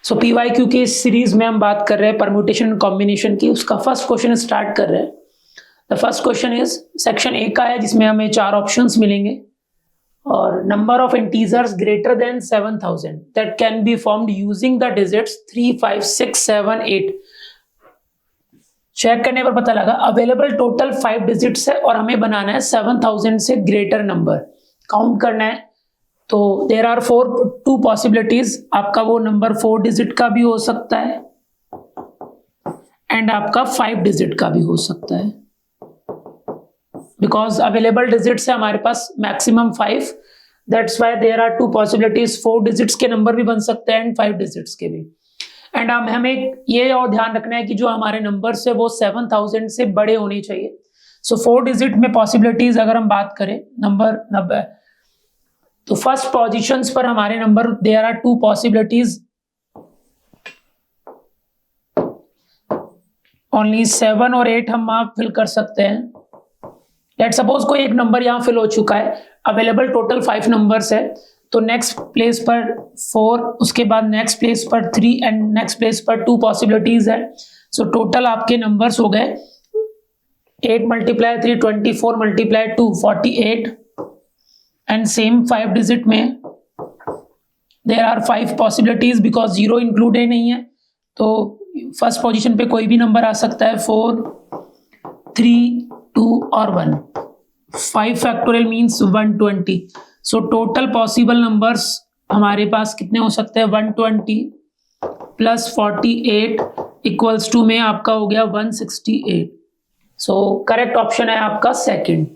सो PYQ के इस series में हम बात कर रहे हैं परम्यूटेशन एंड कॉम्बिनेशन की। उसका फर्स्ट क्वेश्चन स्टार्ट कर रहे हैं। The first question is section A का है, जिसमें हमें 4 ऑप्शंस मिलेंगे और number of integers greater than 7000 that can be formed using the digits 3, 5, 6, 7, 8। Check करने पर पता लगा अवेलेबल टोटल 5 डिजिट्स है और हमें बनाना है 7000 से ग्रेटर नंबर, काउंट करना है। तो देर आर 2 पॉसिबिलिटीज। आपका वो नंबर 4 डिजिट का भी हो सकता है एंड आपका 5 डिजिट का भी हो सकता है, बिकॉज अवेलेबल डिजिट्स है हमारे पास maximum 5। That's why there are 2 possibilities. 4 digits के नंबर भी बन सकते हैं एंड 5 डिजिट्स के भी। एंड हमें ये और ध्यान रखना है कि जो हमारे नंबर्स है वो 7000 से बड़े होने चाहिए। सो 4 डिजिट में पॉसिबिलिटीज अगर हम बात करें नंबर 90, तो फर्स्ट पोजीशंस पर हमारे number there are 2 possibilities, only 7 और 8 हम वहां फिल कर सकते हैं। लेट सपोज कोई एक नंबर यहां फिल हो चुका है, अवेलेबल टोटल 5 नंबर्स है, तो नेक्स्ट प्लेस पर 4, उसके बाद नेक्स्ट प्लेस पर 3 एंड नेक्स्ट प्लेस पर 2 पॉसिबिलिटीज है। सो टोटल आपके नंबर्स हो गए 8 × 3 24 × 2 48 एंड सेम 5 डिजिट में there are 5 possibilities because 0 include नहीं है। तो फर्स्ट पोजीशन पे कोई भी नंबर आ सकता है, 4, 3, 2 और 1। 5 factorial means 120। So total possible numbers हमारे पास कितने हो सकते हैं, 120 प्लस 48 इक्वल्स टू में आपका हो गया 168। सो करेक्ट ऑप्शन है आपका सेकंड।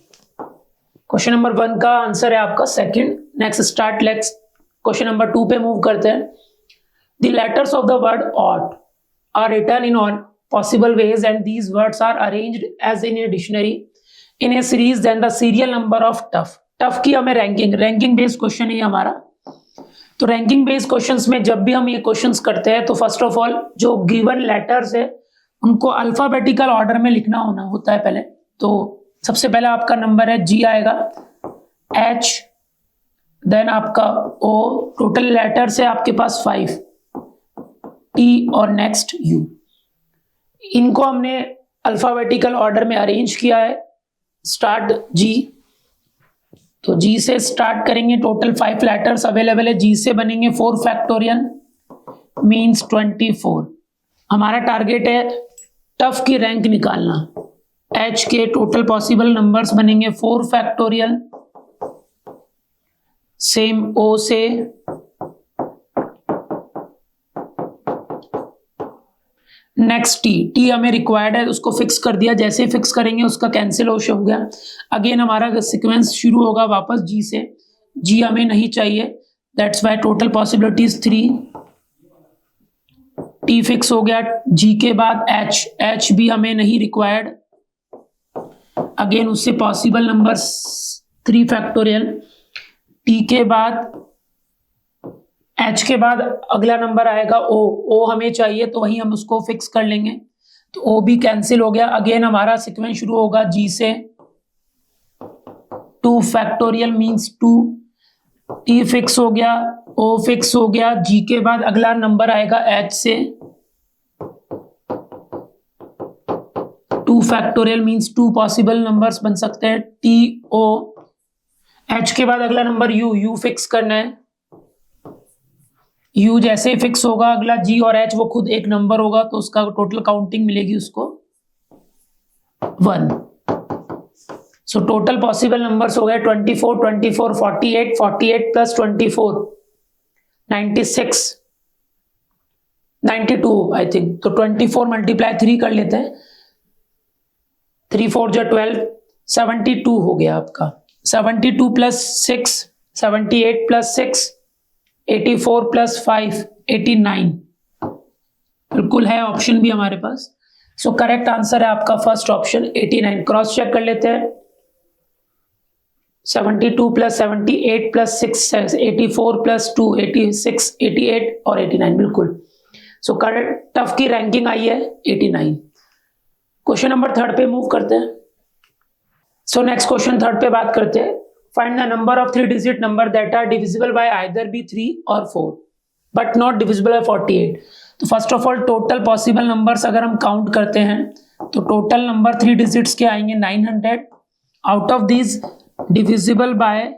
क्वेश्चन नंबर 1 का आंसर है आपका सेकंड। नेक्स्ट क्वेश्चन नंबर 2 पे मूव करते हैं। The letters of the word ought are written in on possible ways and these words are arranged as in a dictionary in a series then the serial number of tough की हमें ranking based question है हमारा। तो ranking based questions में जब भी हम ये क्वेश्चंस करते हैं तो फर्स्ट ऑफ ऑल जो गिवन लेटर्स है उनको अल्फाबेटिकल ऑर्डर में लिखना होता है पहले। तो सबसे पहले आपका नंबर है G आएगा, H, देन आपका O, टोटल लेटर्स है आपके पास 5, T और नेक्स्ट U। इनको हमने अल्फाबेटिकल ऑर्डर में अरेंज किया है। स्टार्ट G, तो G से स्टार्ट करेंगे। टोटल 5 लेटर्स अवेलेबल है, G से बनेंगे 4 फैक्टोरियल मींस 24। हमारा टारगेट है टफ की रैंक निकालना। H के टोटल पॉसिबल नंबर्स बनेंगे 4 फैक्टोरियल, सेम O से नेक्स्ट टी हमें रिक्वायर्ड है, उसको फिक्स कर दिया। जैसे ही फिक्स करेंगे उसका कैंसिल हो गया। अगेन हमारा सीक्वेंस शुरू होगा वापस G से। G हमें नहीं चाहिए, that's why total possibilities 3। T fix हो गया। G के बाद H भी हमें नहीं रिक्वायर्ड। अगेन उससे पॉसिबल नंबर्स 3 फैक्टोरियल। T के बाद H के बाद अगला नंबर आएगा O हमें चाहिए, तो वहीं हम उसको फिक्स कर लेंगे। तो O भी कैंसिल हो गया। अगेन हमारा सीक्वेंस शुरू होगा G से। 2 फैक्टोरियल मींस 2। T फिक्स हो गया, O फिक्स हो गया। G के बाद अगला नंबर आएगा H से। 2 फैक्टोरियल मींस 2 पॉसिबल नंबर्स बन सकते हैं, T, O। H के बाद अगला नंबर U फिक्स करना है। U जैसे ही फिक्स होगा अगला G और H वो खुद एक नंबर होगा, तो उसका टोटल काउंटिंग मिलेगी उसको 1। सो टोटल पॉसिबल नंबर्स हो गए 24, 24, 48, 48 प्लस 24 96, 92 आई थिंक। तो 24 × 3 कर लेते हैं, 3 4 जो 12, 72 हो गया आपका। 72 प्लस 6, 78 प्लस 6, 84 प्लस 5, 89 बिल्कुल है ऑप्शन भी हमारे पास। सो करेक्ट आंसर है आपका फर्स्ट ऑप्शन 89। क्रॉस चेक कर लेते हैं। 72 प्लस 78 प्लस 6, 84 प्लस 2, 86, 88 और 89 बिल्कुल। सो करेक्ट टफ की रैंकिंग आई है 89। क्वेश्चन नंबर 3 पे मूव करते हैं। सो नेक्स्ट क्वेश्चन 3 पे बात करते हैं। Find the number of 3-digit number that are divisible by either be 3 or 4 but not divisible bye 48। तो first of all total possible numbers अगर हम काउंट करते हैं तो टोटल नंबर 3 डिजिट्स के आएंगे 900। Out of this divisible by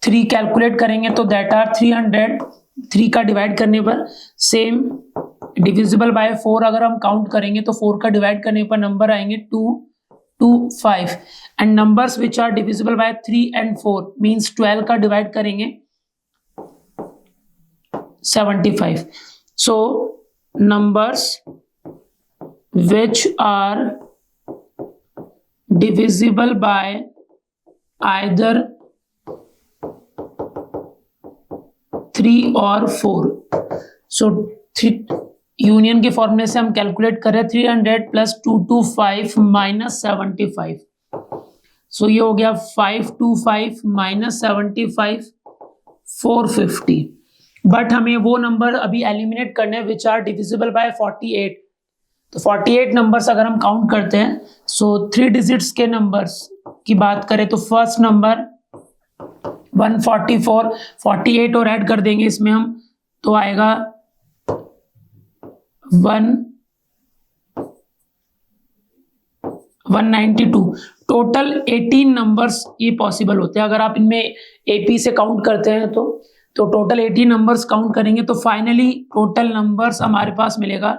3 calculate करेंगे तो दैट आर 300। 3 का डिवाइड करने पर सेम डिविजिबल बाय 4 अगर हम काउंट करेंगे तो 4 का डिवाइड करने पर नंबर आएंगे 2, 2, 5 and numbers which are divisible by 3 and 4 means 12 का डिवाइड करेंगे 75। So numbers which are divisible by either 3 और 4। सो यूनियन के फॉर्मूले से हम कैलकुलेट करें 300 प्लस 225 माइनस 75। सो ये हो गया 525 माइनस 75 450। बट हमें वो नंबर अभी एलिमिनेट करने हैं विच आर डिविजिबल बाय 48। तो 48 नंबर्स अगर हम काउंट करते हैं सो 3 डिजिट्स के नंबर्स की बात करें तो फर्स्ट नंबर 144, 48 और ऐड कर देंगे इसमें हम तो आएगा 192। टोटल 18 नंबर्स ये पॉसिबल होते हैं अगर आप इनमें एपी से काउंट करते हैं तो टोटल 18 नंबर्स काउंट करेंगे तो फाइनली टोटल नंबर्स हमारे पास मिलेगा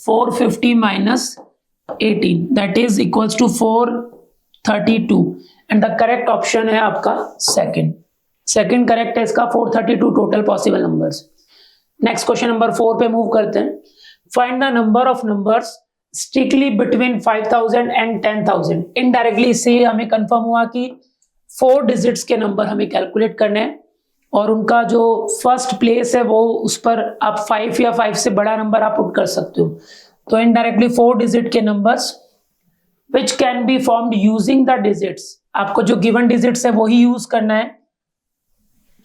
450 minus 18 that is equals to 432 and the correct option है आपका सेकंड करेक्ट है इसका 432 total possible numbers. Next question number 4 पे मूव करते हैं। Find the number of numbers strictly between 5000 and 10,000। Indirectly इससे हमें कंफर्म हुआ कि 4 डिजिट्स के नंबर हमें कैलकुलेट करने हैं और उनका जो फर्स्ट प्लेस है वो उस पर आप 5 या 5 से बड़ा नंबर आप पुट कर सकते हो। तो इनडायरेक्टली 4 डिजिट के numbers which can be formed using the digits, आपको जो गिवन डिजिट्स है वही यूज करना है।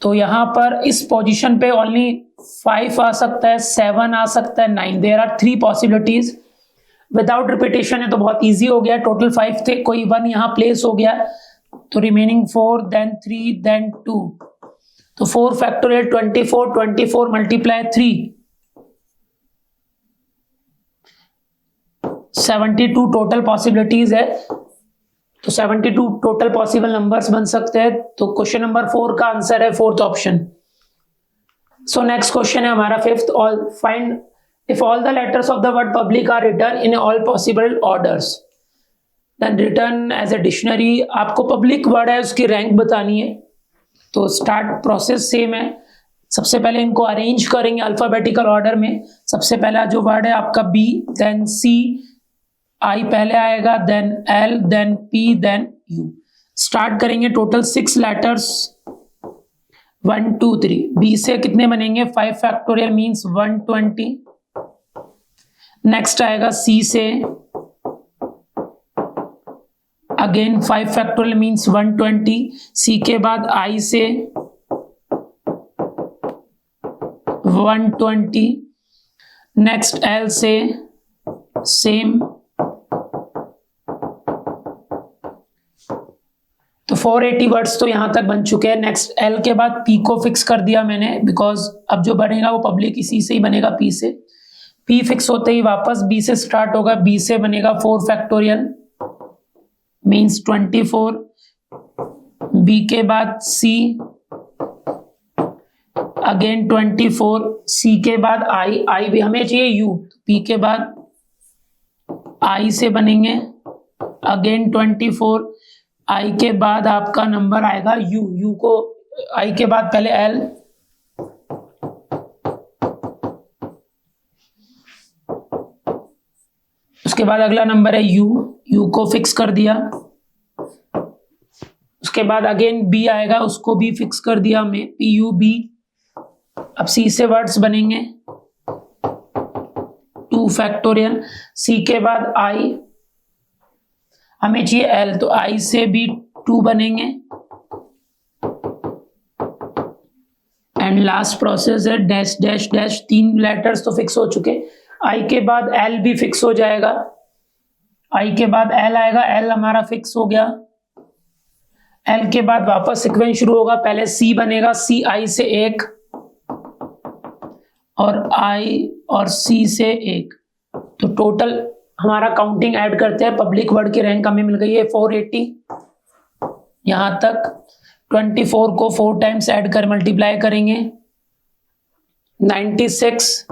तो यहां पर इस पोजीशन पे ओनली 5 आ सकता है, 7 आ सकता है, 9। There are 3 possibilities. Without repetition है तो बहुत इजी हो गया। टोटल 5 थे, कोई 1 यहां प्लेस हो गया तो रिमेनिंग 4 देन 3 देन 2। तो 4 फैक्टोरियल 24 मल्टीप्लाई 3 72 टोटल पॉसिबिलिटीज है। तो 72 टोटल पॉसिबल नंबर्स बन सकते हैं। तो क्वेश्चन नंबर 4 का आंसर है 4th ऑप्शन। सो नेक्स्ट क्वेश्चन है हमारा 5th। All find if all the letters of the word public are return in all possible orders then return as a dictionary. आपको public word है उसकी rank बतानी है। तो स्टार्ट प्रोसेस सेम है। सबसे पहले इनको अरेंज करेंगे अल्फाबेटिकल ऑर्डर में। सबसे पहला जो वर्ड है आपका बी, देन सी, आई पहले आएगा, then L, then P, then U. Start करेंगे टोटल 6 लेटर्स 1 2 3। बी से कितने बनेंगे 5 फैक्टोरियल मीन्स 120। नेक्स्ट आएगा सी से अगेन 5 फैक्टोरियल मीन्स 120। सी के बाद आई से 120। नेक्स्ट एल से सेम। तो 480 वर्ड्स तो यहां तक बन चुके हैं। नेक्स्ट एल के बाद पी को फिक्स कर दिया मैंने बिकॉज अब जो बनेगा वो पब्लिक इसी से ही बनेगा, पी से। पी फिक्स होते ही वापस बी से स्टार्ट होगा। बी से बनेगा 4 फैक्टोरियल मीन्स 24। बी के बाद सी अगेन 24। सी के बाद आई, आई भी हमें चाहिए यू। पी के बाद आई से बनेंगे अगेन 24। आई के बाद आपका नंबर आएगा यू। यू को आई के बाद पहले एल, उसके बाद अगला नंबर है यू। यू को फिक्स कर दिया। उसके बाद अगेन बी आएगा, उसको भी फिक्स कर दिया हमने, पी यू बी। अब सी से वर्ड्स बनेंगे 2 फैक्टोरियल। सी के बाद आई, हमें चाहिए एल, तो आई से भी 2 बनेंगे। एंड लास्ट प्रोसेस है डैश डैश डैश। 3 लेटर्स तो फिक्स हो चुके। आई के बाद एल भी फिक्स हो जाएगा। आई के बाद एल आएगा, एल हमारा फिक्स हो गया। L के बाद वापस सीक्वेंस शुरू होगा, पहले C बनेगा, C I से 1 और I और C से 1, तो टोटल हमारा काउंटिंग ऐड करते हैं। पब्लिक वर्ड की रैंक हमें मिल गई है 480। यहां तक 24 को 4 टाइम्स ऐड कर मल्टीप्लाई करेंगे, 96,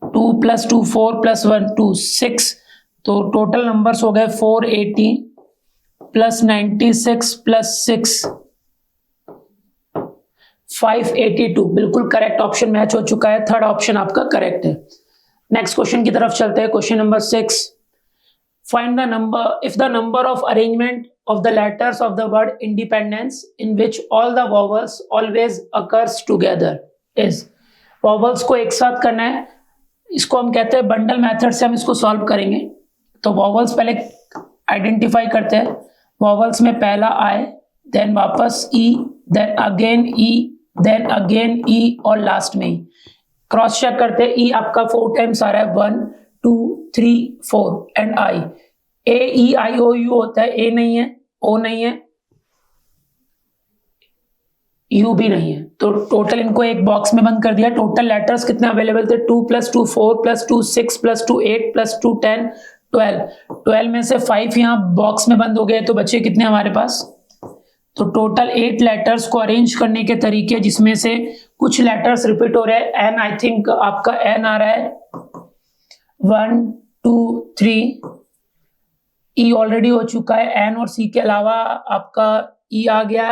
2 + 2 4 + 1 2 6, तो टोटल नंबर्स हो गए 480 + 96 + 6 582। बिल्कुल करेक्ट ऑप्शन मैच हो चुका है, थर्ड ऑप्शन आपका करेक्ट है। नेक्स्ट क्वेश्चन की तरफ चलते हैं। Question number 6, find the number if the number of arrangement of the letters of the word independence in which all the vowels always occurs together is। vowels को एक साथ करना है, इसको हम कहते हैं बंडल मेथड से हम इसको सॉल्व करेंगे। तो vowels पहले आइडेंटिफाई करते हैं। vowels में पहला I, देन वापस E, then again E, then again E और लास्ट में E। क्रॉस चेक करते हैं, E आपका 4 टाइम्स आ रहा है, 1 2 3 4 and I। A E I O U होता है, A नहीं है, O नहीं है, U भी नहीं है, तो टोटल इनको एक बॉक्स में बंद कर दिया। टोटल लेटर्स कितने अवेलेबल थे, 2 + 2 4 + 2 6 + 2 8 + 2 10 12। 12 में से 5 यहाँ बॉक्स में बंद हो गए, तो बचे कितने हमारे पास, तो टोटल 8 लेटर्स को अरेंज करने के तरीके, जिसमें से कुछ लेटर्स रिपीट हो रहे हैं। N आई थिंक आपका N आ रहा है, 1 2 3, E ऑलरेडी हो चुका है, N और C के अलावा आपका E आ गया,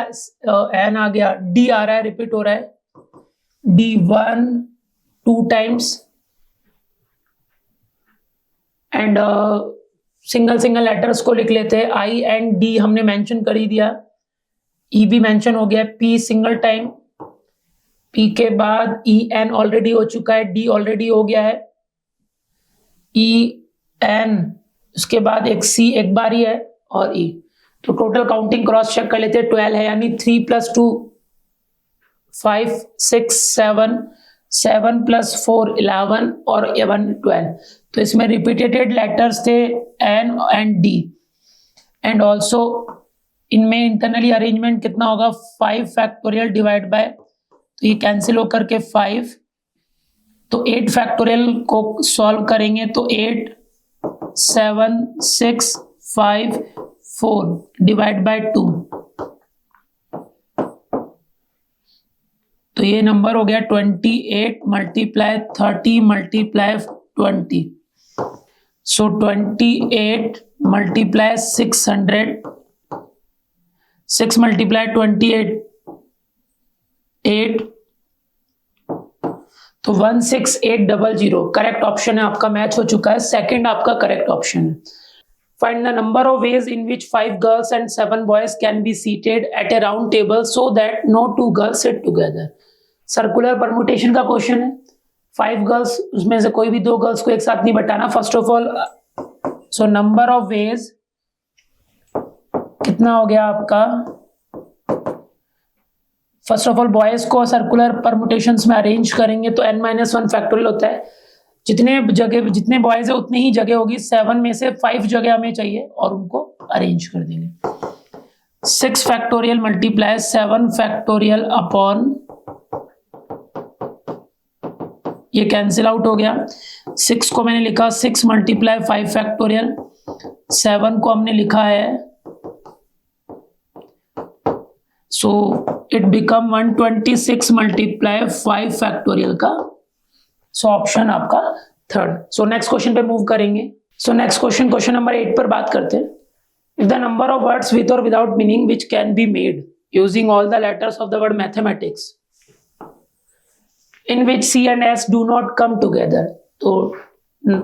N आ गया, D आ रहा है, रिपीट हो रहा है, D 1 2 times and single single letters को लिख लेते हैं। I एंड D हमने मेंशन कर ही दिया, E भी मेंशन हो गया, P सिंगल टाइम, P के बाद E N ऑलरेडी हो चुका है, D ऑलरेडी हो गया है, E N, उसके बाद एक C एक बार ही है और E। तो टोटल काउंटिंग क्रॉस चेक कर लेते हैं, 12 है, यानी 3 + 2 5 6 7 7 + 4 11 और 1 12। तो इसमें रिपीटेड लेटर्स थे N and D and also इनमें इंटरनली अरेंजमेंट कितना होगा, 5 फैक्टोरियल डिवाइड बाय, तो ये कैंसिल होकर के 5, तो 8 फैक्टोरियल को सॉल्व करेंगे तो 8 7 6 5 4 डिवाइड बाय 2, तो ये नंबर हो गया 28 × 30 × 20। सो 28 × 600, 6 × 28 8, तो 16800 करेक्ट ऑप्शन है आपका, मैच हो चुका है, सेकंड आपका करेक्ट ऑप्शन है। Find the number of ways in which 5 girls and 7 boys can be seated at a round table so that no 2 girls sit together. Circular permutation का question है, 5 girls, उसमें से कोई भी 2 गर्ल्स को एक साथ नहीं बैठाना first of all. So number of veg कितना हो गया आपका, फर्स्ट ऑफ ऑल बॉयज को सर्कुलर परमुटेशंस में अरेंज करेंगे तो n-1 फैक्टोरियल होता है, जितने बॉयज है उतनी ही जगह होगी, 7 में से 5 जगह हमें चाहिए और उनको अरेंज कर देंगे। 6 फैक्टोरियल × 7 फैक्टोरियल अपॉन, ये कैंसिल आउट हो गया, 6 को मैंने लिखा 6 × 5 फैक्टोरियल, 7 को हमने लिखा है, सो इट बिकम 126 × 5 फैक्टोरियल का, सो ऑप्शन आपका थर्ड। सो नेक्स्ट क्वेश्चन पे मूव करेंगे। सो नेक्स्ट क्वेश्चन नंबर 8 पर बात करते हैं। If the number of words with और without meaning which can be made using all the letters of the word mathematics in which C and S do not come together, तो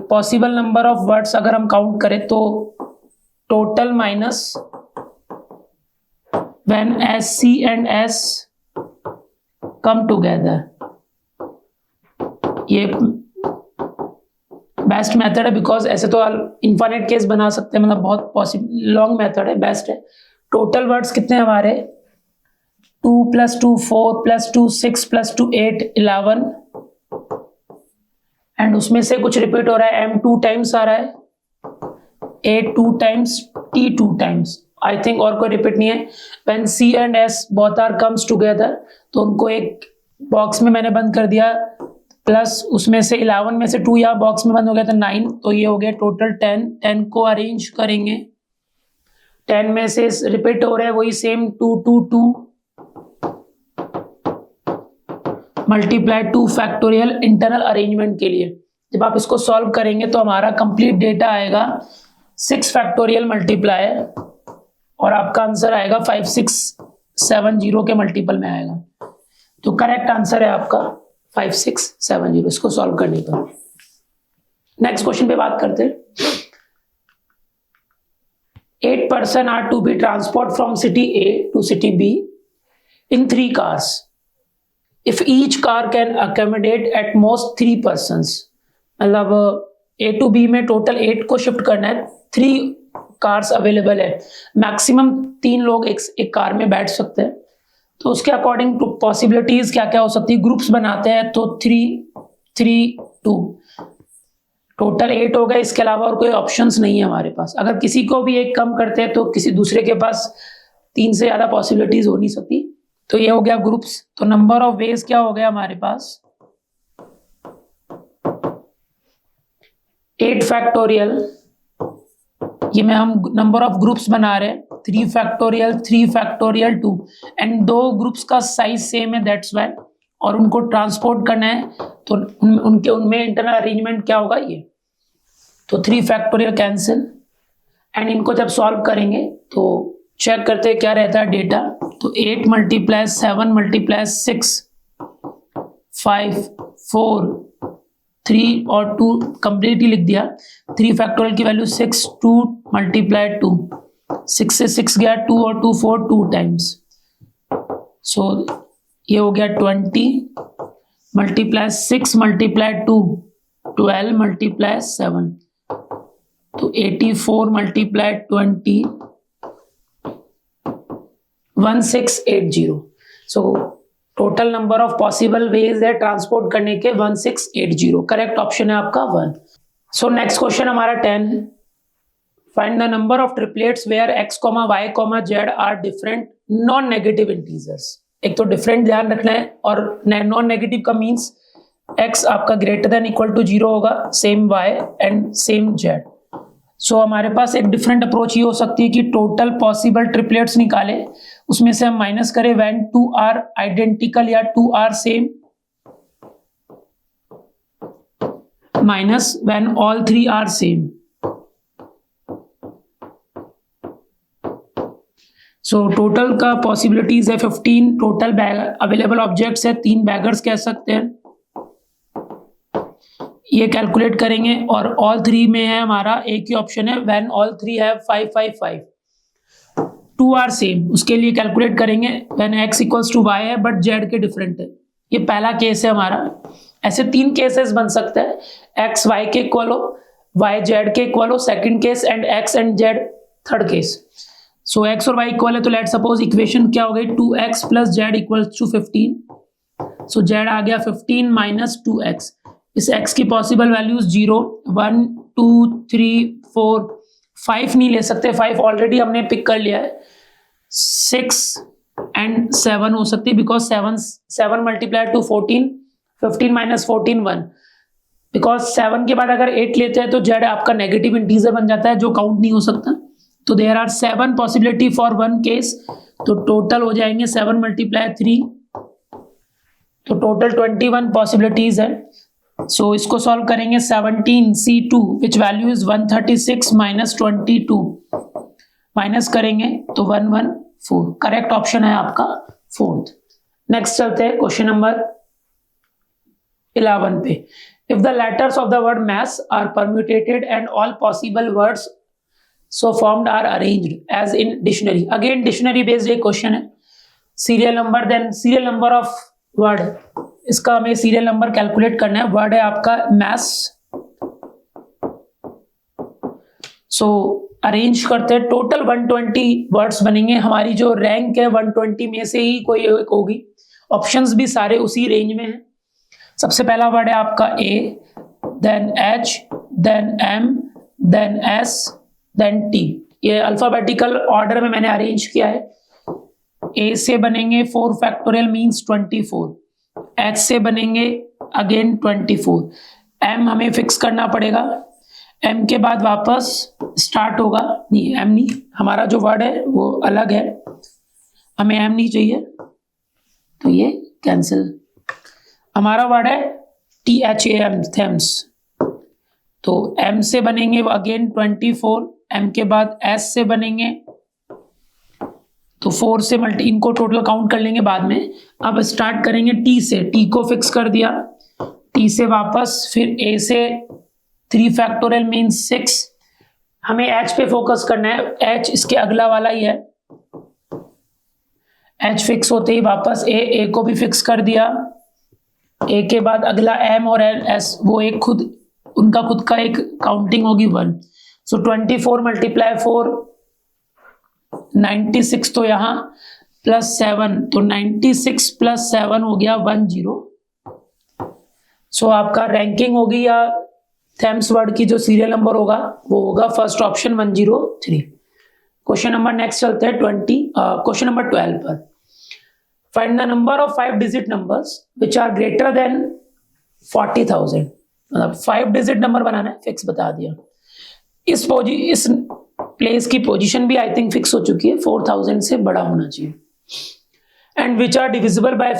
possible number of words अगर हम count करें तो total minus when C and S come together, ये best method है, because ऐसे तो infinite case बना सकते हैं, मतलब बहुत पॉसिबल लॉन्ग मेथड है, बेस्ट है। टोटल वर्ड्स कितने हमारे, 2 + 2 4 + 2 6 + 2 8 11, एंड उसमें से कुछ रिपीट हो रहा है, M 2 टाइम्स आ रहा है, A 2 times, T 2 times I think और कोई रिपीट नहीं है। When C and S both are comes together, तो उनको एक बॉक्स में मैंने बंद कर दिया, प्लस उसमें से 11 में से 2 यहाँ बॉक्स में बंद हो गया तो 9, तो ये हो गया टोटल 10। 10 को अरेंज करेंगे, 10 में से रिपीट हो रहा है वही same 2 2 2 multiply 2 factorial internal arrangement के लिए। जब आप इसको सॉल्व करेंगे तो हमारा कंप्लीट डेटा आएगा 6 फैक्टोरियल मल्टीप्लाई, और आपका आंसर आएगा 5670 के मल्टीपल में आएगा। तो करेक्ट आंसर है आपका 5670 इसको सॉल्व करने पर। नेक्स्ट क्वेश्चन पे बात करते हैं। 8 person are to be transported from city A to city B in 3 cars. If each car can accommodate at most 3 persons, मतलब A to B में टोटल 8 को शिफ्ट करना है, 3 कार्स अवेलेबल है, मैक्सिमम 3 लोग एक कार में बैठ सकते हैं। तो उसके अकॉर्डिंग टू पॉसिबिलिटीज क्या क्या हो सकती है, ग्रुप्स बनाते हैं तो 3 3 2 टोटल 8 हो गए। इसके अलावा और कोई ऑप्शंस नहीं है हमारे पास। अगर किसी को भी एक कम करते हैं तो किसी दूसरे के पास 3 से ज्यादा पॉसिबिलिटीज हो नहीं सकती। तो ये हो गया ग्रुप्स। तो नंबर ऑफ वेज क्या हो गया हमारे पास 8 फैक्टोरियल, ये में हम नंबर ऑफ ग्रुप्स बना रहे हैं 3 फैक्टोरियल 3 फैक्टोरियल 2, एंड 2 ग्रुप्स का साइज सेम है दैट्स वाई, और उनको ट्रांसपोर्ट करना है तो उनमें इंटरनल अरेंजमेंट क्या होगा ये, तो 3 फैक्टोरियल कैंसिल, एंड इनको जब सॉल्व करेंगे तो चेक करते हैं क्या रहता है डेटा। तो 8 × 7 × 6 5 4 3 और 2 कंप्लीटली लिख दिया। 3 फैक्टोरियल की वैल्यू 6, 2 × 2, 6 से 6 गया 2 और 2 4 2 टाइम्स, सो ये हो गया 20 × 6 × 2 12 × 7, तो 84 × 20 1680। So total number of possible ways है ट्रांसपोर्ट करने के 1680। करेक्ट ऑप्शन है आपका 1। सो नेक्स्ट क्वेश्चन हमारा 10 है। Find the number of triplets where x, y, z are different non negative integers. एक तो डिफरेंट ध्यान रखना है, और नॉन नेगेटिव का मीन्स x आपका ग्रेटर देन इक्वल टू 0 होगा, same y and same z। So हमारे पास एक डिफरेंट अप्रोच ये हो सकती है कि टोटल पॉसिबल ट्रिपलेट्स निकाले, उसमें से हम माइनस करें व्हेन 2 आर आइडेंटिकल या 2 are same, minus when all 3 are same. So total का पॉसिबिलिटीज है 15, टोटल अवेलेबल ऑब्जेक्ट्स है 3 बैगर्स कह सकते हैं, ये कैलकुलेट करेंगे, और ऑल 3 में है हमारा एक ही ऑप्शन है व्हेन ऑल 3 है 5 5 5 2 आर सेम, उसके लिए कैलकुलेट करेंगे when x equals to y है बट z के डिफरेंट है। ये पहला केस है हमारा। ऐसे 3 केसेस बन सकते हैं, x y के इक्वल हो, y z के इक्वल हो second case, and x and z third case. So x और y इक्वल है तो लेट सपोज इक्वेशन क्या हो गई 2x + z equals to 15। So z आ गया 15 - 2x। इस x की पॉसिबल वैल्यूज 0 1 2 3 4 5 नहीं ले सकते, 5 ऑलरेडी हमने पिक कर लिया है, 6 एंड 7 हो सकती है बिकॉज 7 × 2 14, 15 - 14 1, बिकॉज 7 के बाद अगर 8 लेते हैं तो z आपका नेगेटिव इंटीजर बन जाता है जो काउंट नहीं हो सकता। तो there are 7 possibility for 1 case, तो टोटल हो जाएंगे 7 × 3, तो टोटल 21 पॉसिबिलिटीज है। सो इसको सॉल्व करेंगे 17C2 which value is 136 - 22, minus करेंगे तो 114। करेक्ट ऑप्शन है आपका 4th। नेक्स्ट चलते हैं क्वेश्चन नंबर 11 पे। If the letters of the word maths are permutated and all possible words so formed are arranged as in dictionary. Again dictionary based एक question है। Serial number, then serial number of word, इसका हमें serial number calculate करना है। Word है आपका maths, सो arrange करते हैं, टोटल 120 वर्ड्स बनेंगे। हमारी जो रैंक है 120 में से ही कोई एक होगी, ऑप्शंस भी सारे उसी रेंज में हैं। सबसे पहला वर्ड है आपका A, then H, then M, then S, then T। ये अल्फाबेटिकल ऑर्डर में मैंने अरेंज किया है। ए से बनेंगे 4 फैक्टोरियल मीन्स 24, एच से बनेंगे अगेन 24, एम हमें फिक्स करना पड़ेगा, एम के बाद वापस स्टार्ट होगा, नहीं एम नहीं, हमारा जो वर्ड है वो अलग है, हमें एम नहीं चाहिए तो ये कैंसिल, हमारा वर्ड है THAM, थेम्स। तो एम से बनेंगे अगेन 24, एम के बाद एस से बनेंगे तो 4 से मल्टी, इनको टोटल काउंट कर लेंगे बाद में। अब स्टार्ट करेंगे टी से, टी को फिक्स कर दिया, टी से वापस फिर ए से 3 फैक्टोरियल मीन्स 6, हमें एच पे फोकस करना है, एच इसके अगला वाला ही है, एच फिक्स होते ही वापस ए को भी फिक्स कर दिया, ए के बाद अगला एम और एस, वो एक खुद उनका खुद का एक काउंटिंग होगी 1, सो 24 मल्टीप्लाई 4 96, तो यहाँ +7, तो 96 + 7 हो गया 10। सो आपका रैंकिंग होगी या थेम्स वर्ड की जो सीरियल नंबर होगा वो होगा first option 103। Question number next चलते हैं क्वेश्चन नंबर 12 पर। Find the number of 5 digit numbers which are greater than 40,000। मतलब 5 डिजिट नंबर बनाना है, फिक्स बता दिया। इस प्लेस की पोजीशन भी आई थिंक फिक्स हो चुकी है, 4000 से बड़ा होना चाहिए। And which are divisible by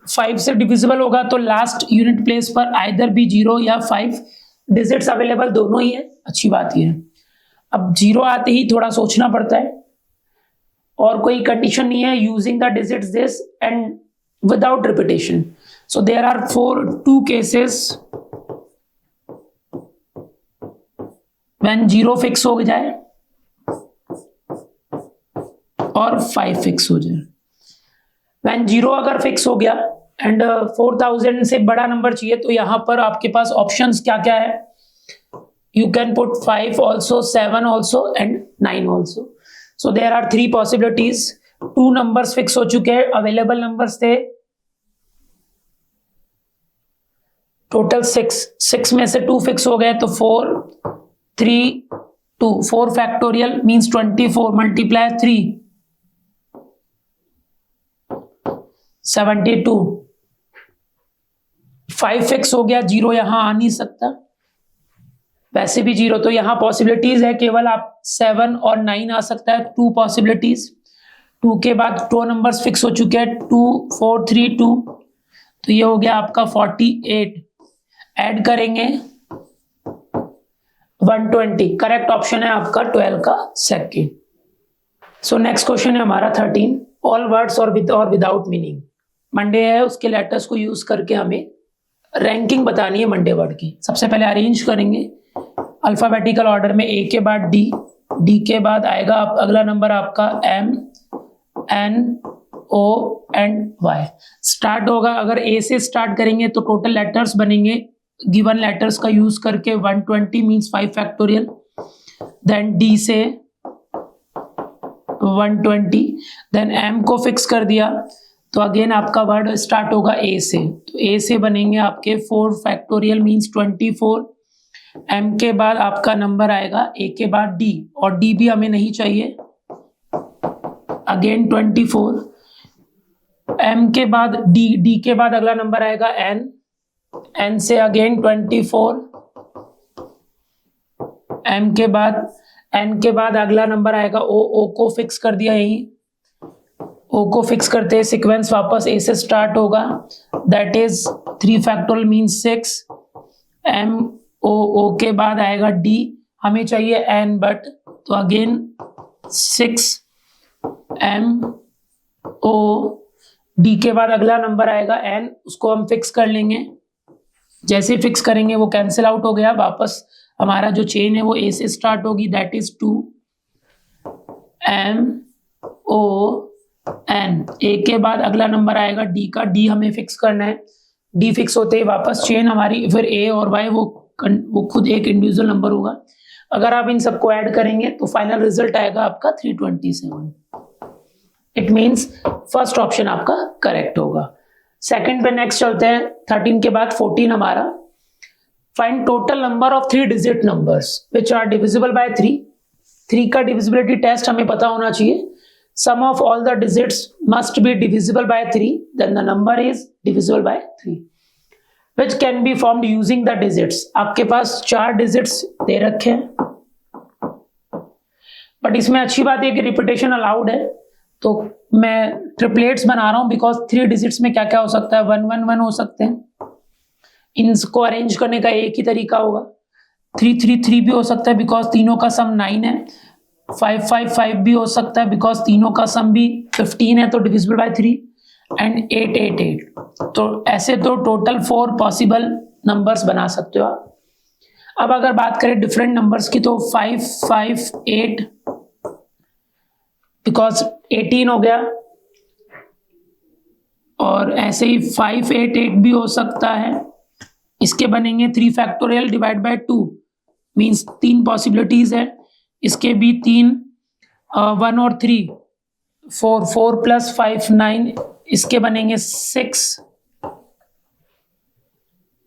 5 से डिविजिबल होगा तो लास्ट यूनिट प्लेस पर आइदर भी 0 या 5 डिजिट्स अवेलेबल, दोनों ही है, अच्छी बात ये है। अब 0 आते ही थोड़ा सोचना पड़ता है और कोई कंडीशन नहीं है, using the digits this and without repetition. So there are 2 cases when 0 fix हो जाए और 5 फिक्स हो जाए। व्हेन 0 अगर फिक्स हो गया एंड 4000 से बड़ा नंबर चाहिए तो यहां पर आपके पास ऑप्शंस क्या क्या है, you can put 5 also, 7 also and 9 also. So there are 3 possibilities. 2 numbers fix हो चुके हैं, अवेलेबल नंबर्स थे टोटल 6 में से 2 फिक्स हो गए तो 4 3 2, 4 फैक्टोरियल मीन्स 24 मल्टीप्लाई 3 72, 5 फिक्स हो गया, 0 यहां आ नहीं सकता, वैसे भी 0, तो यहां पॉसिबिलिटीज है केवल आप 7 और 9 आ सकता है, 2 पॉसिबिलिटीज। 2 के बाद 2 नंबर्स फिक्स हो चुके हैं, 2 4 3 2, तो ये हो गया आपका 48। ऐड करेंगे 120, करेक्ट ऑप्शन है आपका 12 का सेकंड। सो नेक्स्ट क्वेश्चन है हमारा 13, ऑल वर्ड्स और विद और विदाउट मीनिंग। मंडे है, उसके लेटर्स को यूज करके हमें रैंकिंग बतानी है मंडे वर्ड की। सबसे पहले अरेंज करेंगे अल्फाबेटिकल ऑर्डर में, ए के बाद डी, डी के बाद आएगा अगला नंबर आपका M, N, O and Y. Start होगा, अगर ए से स्टार्ट करेंगे तो टोटल लेटर्स बनेंगे गिवन लेटर्स का यूज करके 120 मीन्स 5 फैक्टोरियल। देन डी से 120, देन एम को फिक्स कर दिया तो अगेन आपका वर्ड स्टार्ट होगा ए से, तो ए से बनेंगे आपके 4 फैक्टोरियल मीन्स 24। एम के बाद आपका नंबर आएगा ए के बाद डी, और डी भी हमें नहीं चाहिए, अगेन 24। एम के बाद डी, डी के बाद अगला नंबर आएगा एन, एन से अगेन 24। एम के बाद, एन के बाद अगला नंबर आएगा ओ, ओ को फिक्स कर दिया यही, ओ को फिक्स करते हैं सीक्वेंस वापस ए से स्टार्ट होगा, that is 3 factorial means 6। M O, O के बाद आएगा डी, हमें चाहिए एन बट, तो अगेन 6 एम ओ, डी के बाद अगला नंबर आएगा एन, उसको हम फिक्स कर लेंगे, जैसे फिक्स करेंगे वो कैंसिल आउट हो गया, वापस हमारा जो चेन है वो ए से स्टार्ट होगी, that is 2 M O N. A के बाद अगला नंबर आएगा डी का, डी हमें फिक्स करना है, डी फिक्स होते ही वापस चेन हमारी, फिर ए और वाई वो खुद एक इंडिविजुअल नंबर होगा। अगर आप इन सबको ऐड करेंगे तो फाइनल रिजल्ट आएगा आपका 327। इट मीन्स फर्स्ट ऑप्शन आपका करेक्ट होगा। सेकंड पे नेक्स्ट चलते हैं, 13 के बाद 14 हमारा। Find total number of 3 digit numbers which are divisible by 3 3 का डिविजिबिलिटी टेस्ट हमें पता होना चाहिए. Sum of all the digits must be divisible by 3, then the number is divisible by 3, which can be formed using the digits. आपके पास 4 digits दे रखे हैं, but इसमें अच्छी बात है कि रिपीटेशन अलाउड है, तो मैं ट्रिपलेट्स बना रहा हूं बिकॉज 3 डिजिट्स में क्या क्या हो सकता है, 1 1 1 हो सकते हैं. इनको अरेंज करने का एक ही तरीका होगा. 3 3 3 भी हो सकता है बिकॉज तीनों का सम 9 है. 5 5 5 भी हो सकता है बिकॉज तीनों का सम भी 15 है, तो डिविजिबल बाय 3. एंड 8 8 8. तो ऐसे तो टोटल 4 पॉसिबल नंबर्स बना सकते हो आप. अब अगर बात करें डिफरेंट नंबर्स की, तो 5 5 8 बिकॉज 18 हो गया, और ऐसे ही 5 8 8 भी हो सकता है. इसके बनेंगे 3 factorial divide by 2, means 3 possibilities है. इसके भी 3, 1 और 3, 4 4 प्लस 5 9. इसके बनेंगे 6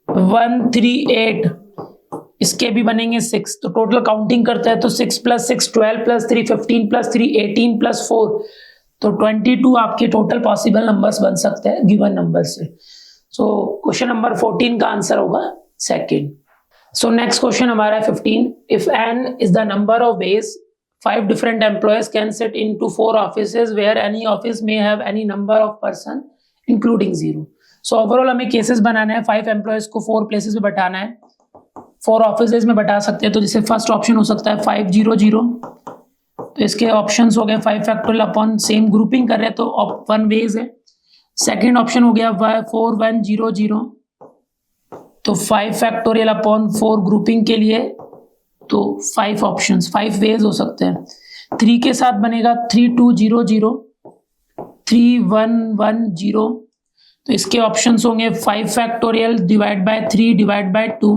1 3 8. इसके भी बनेंगे 6. तो टोटल काउंटिंग करते हैं तो 6 प्लस 6 12 प्लस 3 15 प्लस 3 18 प्लस 4, तो 22 आपके टोटल पॉसिबल नंबर्स बन सकते हैं गिवन नंबर से. सो क्वेश्चन नंबर 14 का आंसर होगा सेकेंड. सो नेक्स्ट क्वेश्चन हमारा है 15. If n is the number of ways 5 different employees can sit into 4 offices where any office may have any number of person including 0. So overall हमें cases बनाना है. 5 employees को 4 places में बैठाना है, 4 offices में बैठा सकते हैं. तो जैसे फर्स्ट ऑप्शन हो सकता है 5 0 0. तो इसके ऑप्शंस हो गए 5 फैक्टोरियल अपॉन सेम ग्रुपिंग कर रहे हैं तो 1 वेज है. सेकेंड ऑप्शन हो गया 4 1 0 0. तो 5 फैक्टोरियल अपॉन 4 ग्रुपिंग के लिए तो 5 ऑप्शंस, 5 वेज हो सकते हैं. 3 के साथ बनेगा 3 2 0 0, 3 1 1 0. तो इसके ऑप्शंस होंगे 5 factorial divide by 3 divide by 2.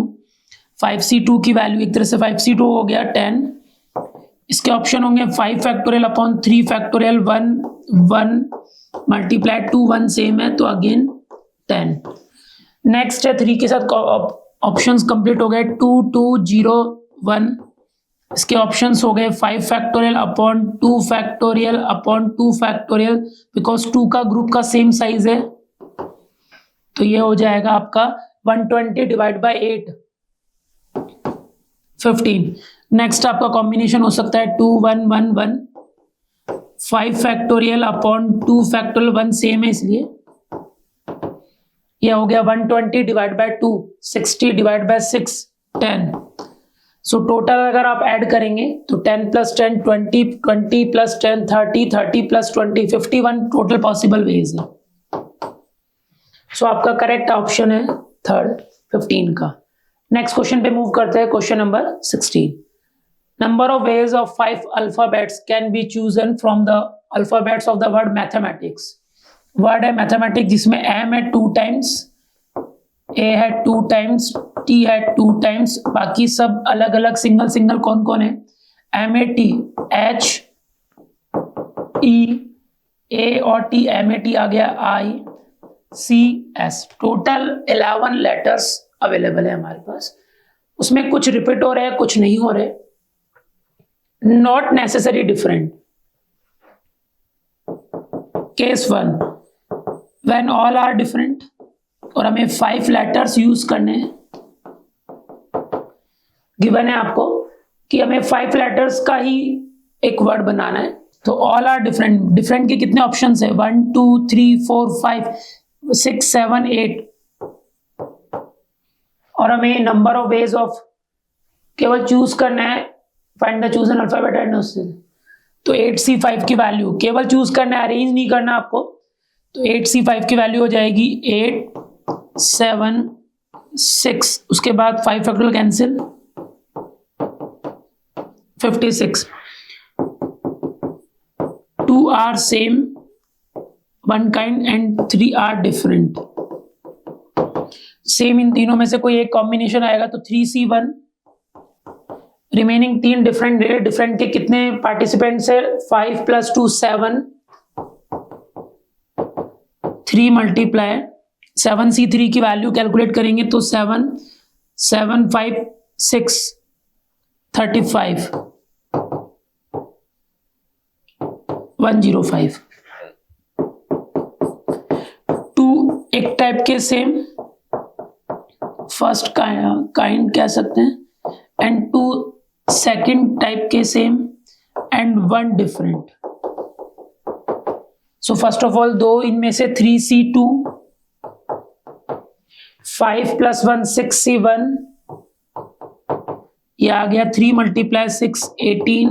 5c2 की वैल्यू एक तरह से 5c2 हो गया 10. इसके ऑप्शन होंगे 5 factorial upon 3 factorial 1 1 multiply 2 1 same है तो अगेन 10. नेक्स्ट है 3 के साथ ऑप्शंस कंप्लीट हो गए 2 2 0 1. इसके ऑप्शंस हो गए 5 factorial upon 2 factorial upon 2 factorial because 2 का ग्रुप का सेम साइज है, तो ये हो जाएगा आपका 120 डिवाइड बाय 8 15. नेक्स्ट आपका कॉम्बिनेशन हो सकता है 2 1 1 1. 5 फैक्टोरियल अपॉन 2 फैक्टोरियल 1 सेम है इसलिए यह हो गया 120 divide by 2 60 divide by 6 10. So total अगर आप ऐड करेंगे तो 10 plus 10 20 20 plus 10 30 30 plus 20 51 total possible ways है. सो आपका करेक्ट ऑप्शन है थर्ड 15 का. नेक्स्ट क्वेश्चन पे मूव करते हैं. Question number 16. Number of ways of 5 alphabets can be chosen from the alphabets of the word mathematics. Word है मैथमेटिक्स जिसमें M है 2 टाइम्स, ए है 2 टाइम्स, टी है 2 टाइम्स, बाकी सब अलग अलग सिंगल सिंगल कौन कौन है. M A T H E A और टी, एम ए टी आ गया I C S. Total 11 letters available है हमारे पास. उसमें कुछ रिपीट हो रहे हैं कुछ नहीं हो रहे. Not necessary different. Case 1 when all are different और हमें 5 लेटर्स यूज करने हैं. गिवन है आपको कि हमें 5 लेटर्स का ही एक वर्ड बनाना है, तो ऑल आर डिफरेंट. डिफरेंट के कितने ऑप्शंस है 1 2 3 4 5 6 7 8. और हमें नंबर ऑफ वेज ऑफ केवल चूज करना है. Find the chosen alphabet and तो 8c5 की वैल्यू केवल चूज करना है, अरेंज नहीं करना आपको. तो 8c5 की वैल्यू हो जाएगी 8 7 6. उसके बाद 5 factorial cancel 56. 2 are same one kind and 3 are different. Same इन तीनों में से कोई एक कॉम्बिनेशन आएगा तो 3c1. Remaining 3 different. डिफरेंट के कितने पार्टिसिपेंट्स है 5 प्लस 2 7. 3 मल्टीप्लाई 7c3 की वैल्यू कैलकुलेट करेंगे तो 7 7 5 6 35. 105। टू एक टाइप के सेम, फर्स्ट काइंड कह सकते हैं, एंड टू सेकंड टाइप के same, and one different. So first of all दो इनमें से 3C2, 5 + 1 6C1, ये आ गया 3 × 6 18।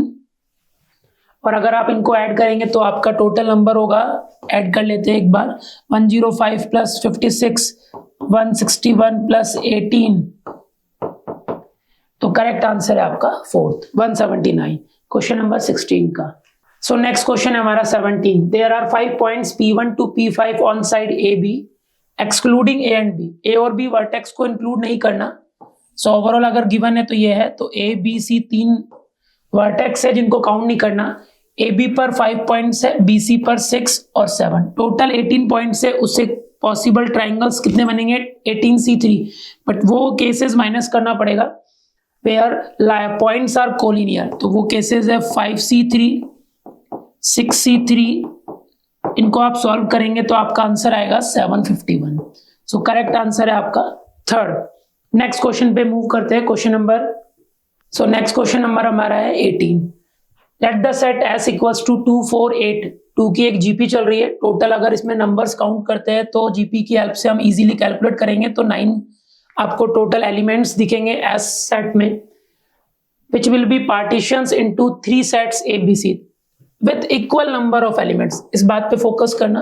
और अगर आप इनको ऐड करेंगे तो आपका टोटल नंबर होगा, ऐड कर लेते हैं एक बार, 105 + 56 161 + 18। तो करेक्ट आंसर है आपका फोर्थ 179, क्वेश्चन नंबर 16 का। सो नेक्स्ट क्वेश्चन है हमारा 17। There are 5 points P1 to P5 on side AB excluding A and B। A और B वर्टेक्स को इंक्लूड नहीं करना। सो ओवरऑल अगर गिवन है तो ये है, तो A B C 3 वर्टेक्स है जिनको काउंट नहीं करना। AB पर 5 पॉइंट्स है, BC पर 6 और 7, टोटल 18 पॉइंट्स है। उससे पॉसिबल ट्राइंगल्स कितने बनेंगे? 18C3, बट वो केसेस माइनस करना पड़ेगा वेयर पॉइंट्स आर कोलिनियर। तो वो केसेस है 5C3 6C3, इनको आप सॉल्व करेंगे तो आपका आंसर आएगा 751। सो करेक्ट आंसर है आपका थर्ड। नेक्स्ट क्वेश्चन पे मूव करते हैं, क्वेश्चन नंबर, सो नेक्स्ट क्वेश्चन नंबर हमारा है 18। Let the set S = 2 4 8। 2 की एक जीपी चल रही है। टोटल अगर इसमें नंबर्स काउंट करते हैं तो जीपी की हेल्प से हम इजीली कैलकुलेट करेंगे, तो 9 आपको टोटल एलिमेंट्स दिखेंगे S सेट में, which will be partitions into 3 sets ABC with equal number of elements. इस बात पे फोकस करना,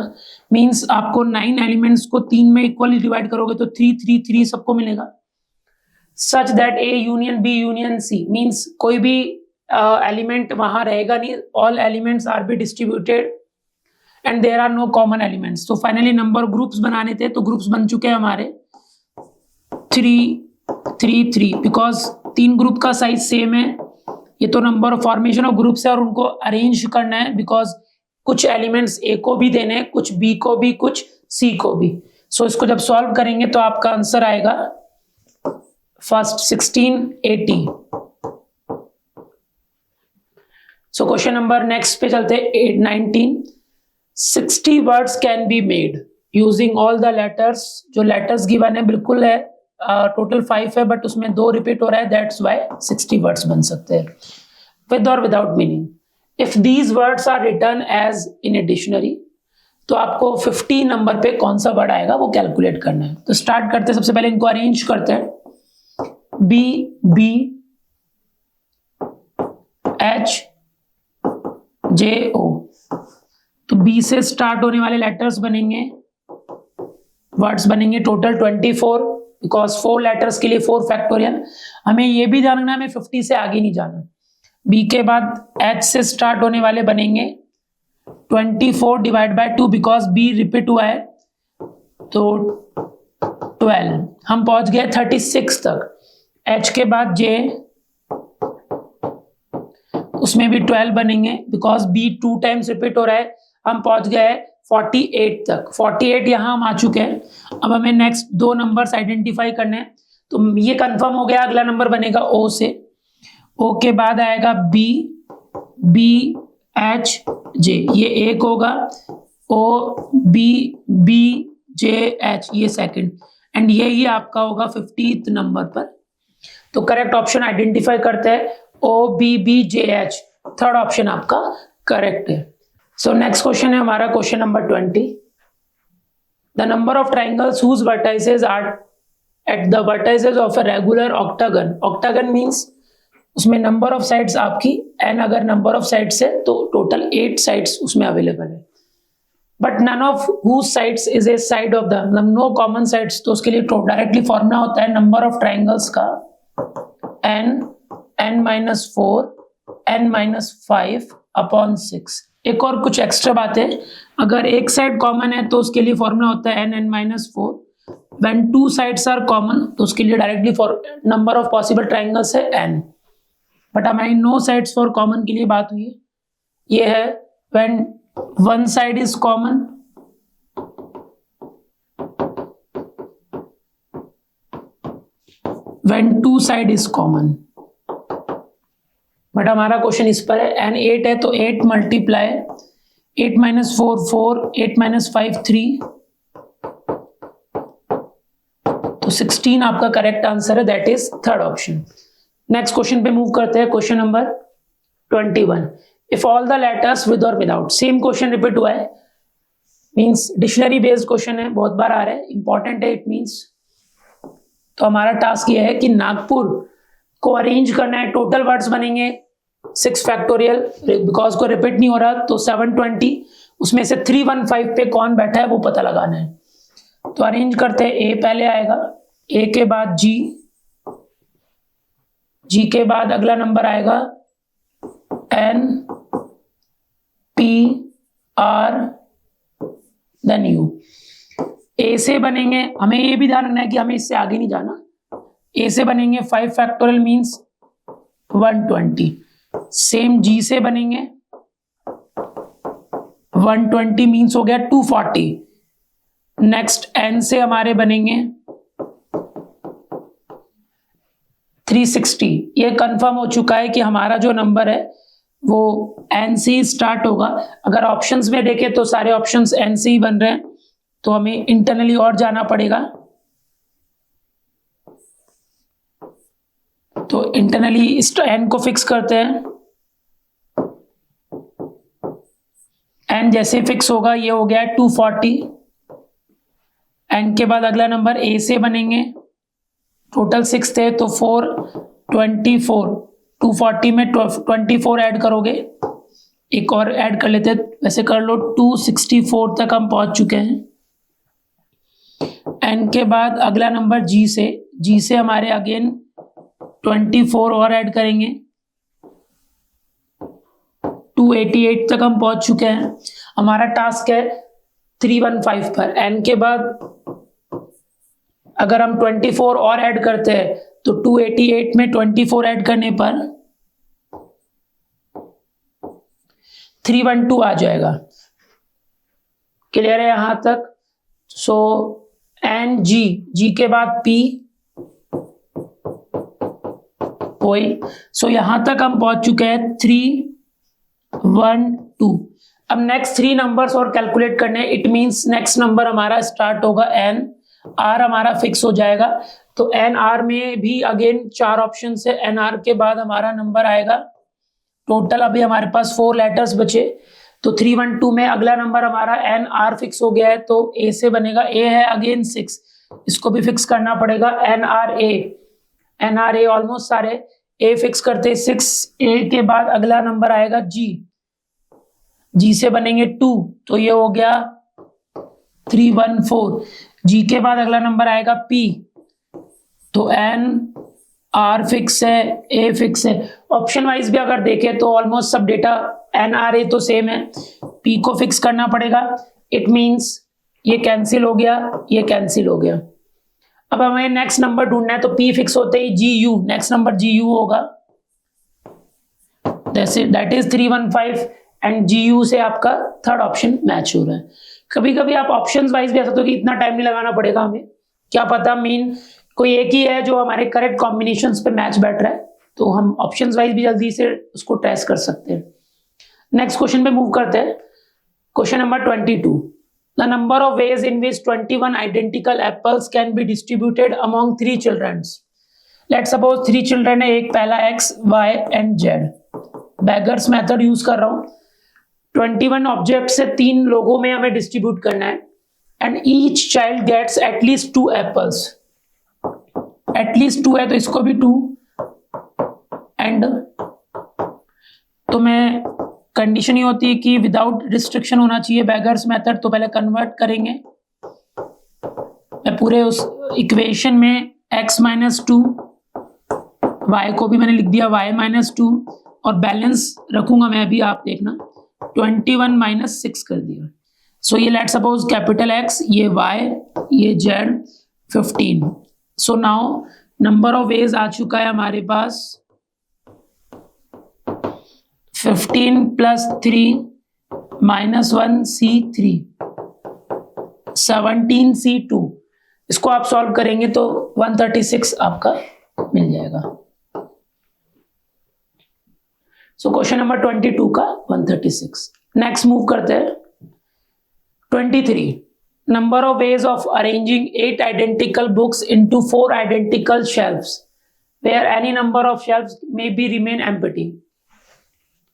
मींस आपको 9 एलिमेंट्स को 3 में इक्वली डिवाइड करोगे तो 3 3 3 सबको मिलेगा। Such that A union B union C, means कोई भी एलिमेंट वहां रहेगा नहीं, all elements are be distributed and there are no common elements. तो फाइनली नंबर ग्रुप्स बनाने थे, तो ग्रुप्स बन चुके हैं हमारे 3 3 3, बिकॉज 3 ग्रुप का साइज सेम है। ये तो number of formation of groups है और उनको अरेंज करना है, बिकॉज कुछ एलिमेंट्स A को भी देने हैं, कुछ B को भी, कुछ C को भी। सो इसको जब सॉल्व करेंगे तो आपका आंसर आएगा फर्स्ट 1680। सो क्वेश्चन नंबर नेक्स्ट पे चलते हैं 19। 60 words can be made using all the letters. जो लेटर्स गिवन है बिल्कुल है, टोटल 5 है, बट उसमें 2 रिपीट हो रहा है, दैट्स व्हाई 60 वर्ड्स बन सकते हैं विद और without meaning. If these words are return as in a dictionary, तो आपको 50 नंबर पे कौन सा वर्ड आएगा वो कैलकुलेट करना है। तो स्टार्ट करते हैं, सबसे पहले इनको अरेंज करते हैं। B B H J O, तो B से स्टार्ट होने वाले लेटर्स बनेंगे, वर्ड्स बनेंगे टोटल 24, बिकॉज 4 लेटर्स के लिए 4 फैक्टोरियल। हमें ये भी जानना है, हमें 50 से आगे नहीं जाना। B के बाद H से स्टार्ट होने वाले बनेंगे 24 divide by 2, because B repeat हुआ है, तो 12। हम पहुंच गए 36 तक। H के बाद J, उसमें भी 12 बनेंगे, बिकॉज B 2 टाइम्स रिपीट हो रहा है। हम पहुंच गए 48 तक। 48 यहां हम आ चुके हैं। अब हमें नेक्स्ट 2 नंबर्स आइडेंटिफाई करने हैं, तो ये कंफर्म हो गया, अगला नंबर बनेगा O से। O के बाद आएगा B B H J, ये एक होगा, O B B J H ये सेकंड, एंड यही आपका होगा 50th नंबर पर। तो करेक्ट ऑप्शन आइडेंटिफाई करते हैं, O B B J H, third option आपका करेक्ट है। सो नेक्स्ट क्वेश्चन है हमारा question number 20। The number of triangles whose vertices are at the vertices of a regular octagon. Octagon means उसमें number of sides आपकी n, अगर number of sides है तो टोटल 8 साइड्स उसमें अवेलेबल है, but none of whose sides is a side of the, no common sides. तो उसके लिए डायरेक्टली फॉर्मूला होता है नंबर ऑफ ट्राइंगल्स का n -4 n -5 अपॉन 6। एक और कुछ एक्स्ट्रा बात है, अगर एक साइड कॉमन है तो उसके लिए फॉर्मूला होता है n -4। When 2 sides are common तो उसके लिए directly number of possible triangles है n, बट हमारी नो साइड्स फॉर कॉमन के लिए बात हुई है, ये है when 1 side is common, when 2 side is common. But हमारा क्वेश्चन इस पर है n 8 है तो 8 × 8 माइनस 4 4, 8 माइनस 5 3, तो 16 आपका करेक्ट आंसर है, that is third option. Next question पे मूव करते हैं, question number 21। If all the letters with और विदाउट, सेम क्वेश्चन रिपीट हुआ है, मींस डिक्शनरी बेस्ड क्वेश्चन है, बहुत बार आ रहा है, इंपॉर्टेंट है इट मींस। तो हमारा टास्क ये है कि नागपुर को अरेंज करना है, टोटल वर्ड्स बनेंगे 6 फैक्टोरियल, बिकॉज को रिपीट नहीं हो रहा, तो 720, उसमें से 315 पे कौन बैठा है वो पता लगाना है। तो अरेंज करते हैं, ए पहले आएगा, ए के बाद जी, जी के बाद अगला नंबर आएगा N, P, R, then U. A से बनेंगे, हमें ये भी ध्यान रखना है कि हमें इससे आगे नहीं जाना। ए से बनेंगे 5 फैक्टोरियल मींस 120, सेम जी से बनेंगे 120 मींस हो गया 240। नेक्स्ट एन से हमारे बनेंगे 360। ये कंफर्म हो चुका है कि हमारा जो नंबर है वो एन से स्टार्ट होगा। अगर ऑप्शंस में देखें तो सारे ऑप्शंस एन से ही बन रहे हैं, तो हमें इंटरनली और जाना पड़ेगा। तो इंटरनली इस एन को फिक्स करते हैं, एन जैसे फिक्स होगा ये हो गया 240। एन के बाद अगला नंबर ए से बनेंगे, टोटल 6 थे तो 424, 240 में 24 ऐड करोगे, एक और ऐड कर लेते हैं, वैसे कर लो, 264 तक हम पहुंच चुके हैं। एन के बाद अगला नंबर जी से हमारे अगेन 24 और ऐड करेंगे, 288 तक हम पहुंच चुके हैं। हमारा टास्क है 315 पर। एन के बाद अगर हम 24 और ऐड करते हैं तो 288 में 24 ऐड करने पर 312 आ जाएगा। क्लियर है यहां तक? सो एन जी के बाद पी, वही। सो यहां तक हम पहुंच चुके हैं 312। अब नेक्स्ट 3 नंबर्स और कैलकुलेट करने, इट मींस नेक्स्ट नंबर हमारा स्टार्ट होगा एन, आर हमारा फिक्स हो जाएगा। तो एन आर में भी अगेन 4 ऑप्शन है, एन आर के बाद हमारा नंबर आएगा, टोटल अभी हमारे पास 4 लेटर्स बचे, तो 312 में अगला नंबर हमारा एन आर फिक्स हो गया है, तो ए से बनेगा, ए है अगेन 6, इसको भी फिक्स करना पड़ेगा, एन आर ए ऑलमोस्ट सारे ए फिक्स करते 6। ए के बाद अगला नंबर आएगा जी से बनेंगे 2, तो ये हो गया 314। जी के बाद अगला नंबर आएगा पी, तो एन आर फिक्स है, ए फिक्स है। ऑप्शन वाइज भी अगर देखें तो ऑलमोस्ट सब डेटा एन आर ए तो सेम है, पी को फिक्स करना पड़ेगा, इट मींस ये कैंसिल हो गया, ये कैंसिल हो गया। अब हमें नेक्स्ट नंबर ढूंढना है, तो पी फिक्स होते ही G U, next number G U होगा, that is 315, and G U से आपका थर्ड ऑप्शन मैच हो रहा है। कभी कभी आप ऑप्शंस वाइज भी ऐसा तो कि इतना टाइम नहीं लगाना पड़ेगा हमें, क्या पता मीन कोई एक ही है जो हमारे करेक्ट कॉम्बिनेशंस पे मैच बैठ रहा है, तो हम ऑप्शंस वाइज भी जल्दी से उसको ट्रेस कर सकते हैं। नेक्स्ट क्वेश्चन पे मूव करते हैं, question number 22। The number of ways in which 21 identical apples can be distributed among 3 childrens. Let suppose 3 children है, एक पहला X, Y and Z. Beggars method use कर रहा हूं। 21 ऑब्जेक्ट से 3 लोगों में हमें डिस्ट्रीब्यूट करना है, and each child gets at least 2 apples. At least 2 है तो इसको भी 2, एंड तो मैं कंडीशन ये होती है कि विदाउट रिस्ट्रिक्शन होना चाहिए बैगर्स मेथड। तो पहले कन्वर्ट करेंगे, मैं पूरे उस इक्वेशन में x माइनस 2, y को भी मैंने लिख दिया y माइनस 2, और बैलेंस रखूंगा मैं भी, आप देखना 21 माइनस 6 कर दिया। सो ये लेट सपोज कैपिटल X, ये y, ये z, 15। So now number of ways आ चुका है हमारे पास 15 प्लस 3 माइनस 1 C3, 17 C2। इसको आप सॉल्व करेंगे तो 136 आपका मिल जाएगा। सो क्वेश्चन नंबर 22 का 136। नेक्स्ट मूव करते हैं 23 number of ways of arranging 8 identical books into 4 identical shelfs where any number of shelfs may be remain empty.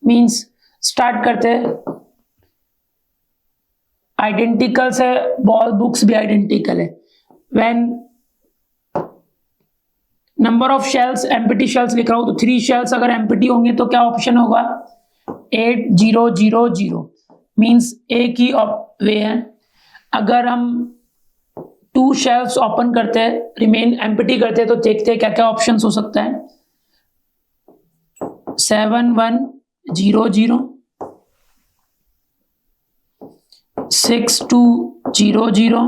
Means start करते हैं, आइडेंटिकल्स है, बॉल बुक्स भी आइडेंटिकल है। When number of shells, empty shells लिख रहा हूं तो 3 shells अगर एम्प्टी होंगे तो क्या ऑप्शन होगा 8 0 0 0 मींस एक ही वे है। अगर हम 2 शेल्स ओपन करते हैं, रिमेन एम्प्टी करते हैं, तो देखते हैं क्या क्या ऑप्शंस हो सकता है। 7 1 0 0 6 2 0 0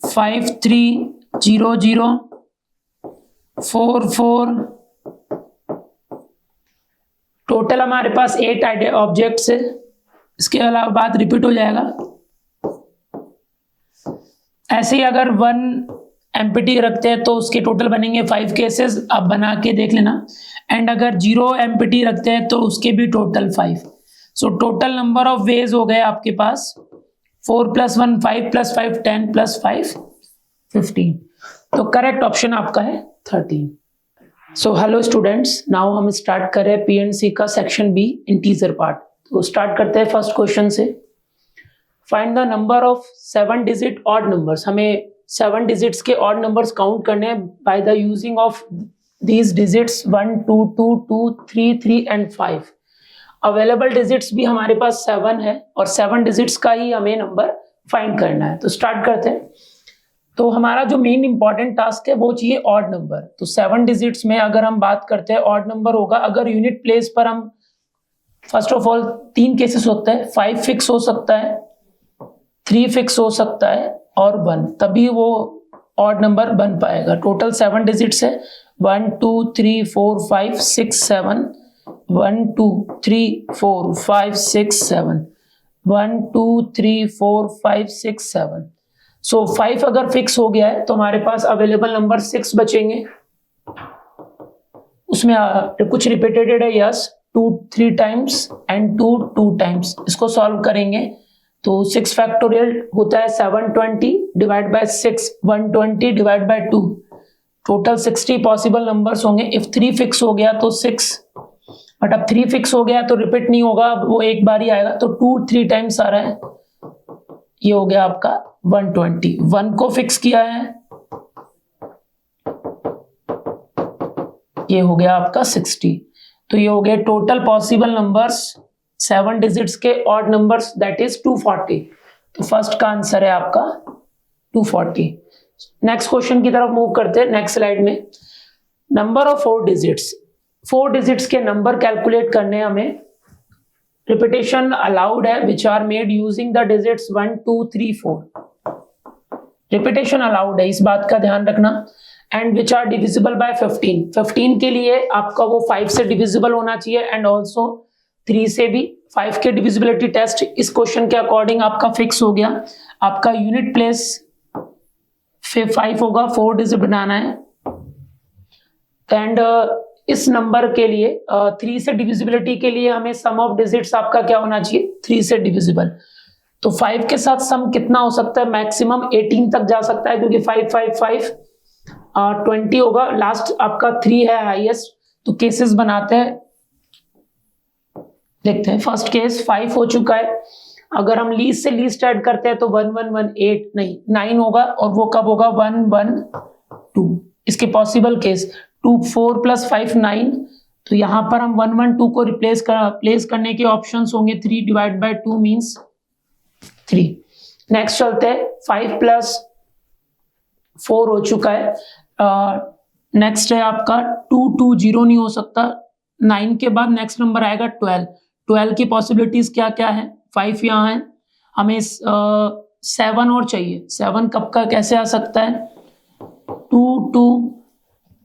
5 3 0 0 4 4। टोटल हमारे पास 8 ऑब्जेक्ट्स है। इसके अलावा बात रिपीट हो जाएगा। ऐसे ही अगर 1 एम्प्टी रखते हैं तो उसके टोटल बनेंगे 5 केसेस, आप बना के देख लेना। एंड अगर 0 एम्प्टी रखते हैं तो उसके भी total 5। So total number of veg हो गए आपके पास 4 + 1 5 + 5 10 + 5 15। तो करेक्ट ऑप्शन आपका है 13। सो हेलो स्टूडेंट्स, नाउ हम स्टार्ट कर रहे हैं पीएनसी का सेक्शन बी इंटीजर पार्ट। तो स्टार्ट करते हैं फर्स्ट क्वेश्चन से। Find the number of 7 digit odd numbers. हमें 7 डिजिट्स के ऑड नंबर्स काउंट करने हैं by the using of these digits 1 2 2 2 3 3 and 5। Available digits भी हमारे पास 7 है और 7 डिजिट्स का ही हमें नंबर फाइंड करना है। तो स्टार्ट करते हैं। तो हमारा जो मेन इंपॉर्टेंट टास्क है वो चाहिए ऑड नंबर। तो 7 डिजिट्स में अगर हम बात करते हैं ऑड नंबर होगा, अगर यूनिट प्लेस पर हम फर्स्ट ऑफ ऑल 3 केसेस होते हैं, 5 फिक्स हो सकता है, 3 फिक्स हो सकता है और 1, तभी वो ऑड नंबर बन पाएगा। टोटल 7 डिजिट्स है 1 2 3 4 5 6 7 1 2 3 4 5 6 7 1 2 3 4 5 6 7। सो 5 अगर फिक्स हो गया है तो हमारे पास अवेलेबल नंबर 6 बचेंगे। उसमें कुछ रिपीटेड है, यस, 2 3 टाइम्स एंड 2 2 टाइम्स। इसको सॉल्व करेंगे तो 6 फैक्टोरियल होता है 720 divide by 6 120 divide by 2। Total 60 possible numbers होंगे। इफ 3 फिक्स हो गया तो 6, बट अब 3 फिक्स हो गया तो रिपीट नहीं होगा, वो एक बार ही आएगा। तो 2 3 टाइम्स आ रहा है, ये हो गया आपका 120। 1 को फिक्स किया है, ये हो गया आपका 60। तो ये हो गया टोटल पॉसिबल नंबर्स 7 डिजिट्स के ऑड नंबर्स, दैट इज 240। तो फर्स्ट का आंसर है आपका 240। नेक्स्ट क्वेश्चन की तरफ मूव करते हैं। नेक्स्ट स्लाइड में नंबर ऑफ 4 डिजिट्स, 4 डिजिट्स के नंबर कैलकुलेट करने हमें। रिपीटेशन अलाउड है which are made using the digits 1 2 3 4। Repetition allowed है, इस बात का ध्यान रखना। And which are divisible by 15। 15 के लिए आपका वो 5 से डिविजिबल होना चाहिए एंड ऑल्सो 3 से भी। 5 के डिविजिबिलिटी टेस्ट इस क्वेश्चन के अकॉर्डिंग आपका फिक्स हो गया। आपका यूनिट प्लेस 5 होगा, 4 डिजिट बनाना है। एंड इस नंबर के लिए 3 से डिविजिबिलिटी के लिए हमें सम ऑफ डिजिट्स आपका क्या होना चाहिए 3 से डिविजिबल। तो 5 के साथ सम कितना हो सकता है, मैक्सिमम 18 तक जा सकता है, क्योंकि 5 5 5 20 होगा। लास्ट आपका 3 है हाईएस्ट। तो केसेस बनाते हैं, देखते हैं। फर्स्ट केस 5 हो चुका है। अगर हम लीस्ट से लीस्ट ऐड करते हैं तो 1 1 1 8 नहीं 9 होगा, और वो कब होगा 1 1 2। इसके पॉसिबल केस 2 4 + 5 9। तो यहां पर हम 1 1 2 को प्लेस करने के ऑप्शंस होंगे। 3 डिवाइड बाय 2 मींस 3। नेक्स्ट चलते हैं 5 + 4 हो चुका है। नेक्स्ट है आपका 2 2 0 नहीं हो सकता। 9 के बाद नेक्स्ट नंबर आएगा 12। 12 की पॉसिबिलिटीज क्या क्या है, 5 यहाँ है, हमें 7 और चाहिए। 7 कब का कैसे आ सकता है 2 2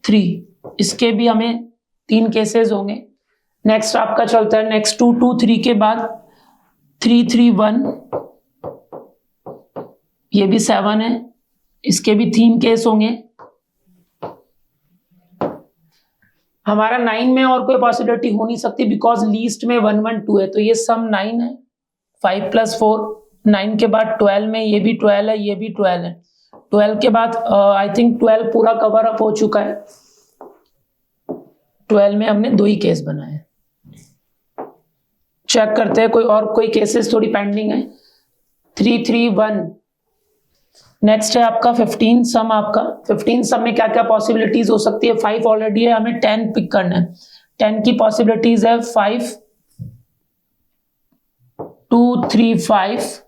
3। इसके भी हमें 3 केसेस होंगे। नेक्स्ट आपका चलता है नेक्स्ट 2 2 3 के बाद 3 3 1, ये भी 7 है, इसके भी 3 केस होंगे। हमारा 9 में और कोई पॉसिबिलिटी हो नहीं सकती बिकॉज लीस्ट में 1 1 2 है, तो ये सम 9 है। 5 + 4 9 के बाद 12 में ये भी 12 है, ये भी 12 है। 12 के बाद आई थिंक 12 पूरा कवर अप हो चुका है। 12 में हमने 2 ही केस बनाए। चेक करते हैं कोई केसेस थोड़ी पेंडिंग है। 3 3 1। नेक्स्ट है आपका 15 सम। आपका 15 सम में क्या क्या पॉसिबिलिटीज हो सकती है? 5 ऑलरेडी है, हमें 10 पिक करना है। 10 की पॉसिबिलिटीज है 5 2 3 5।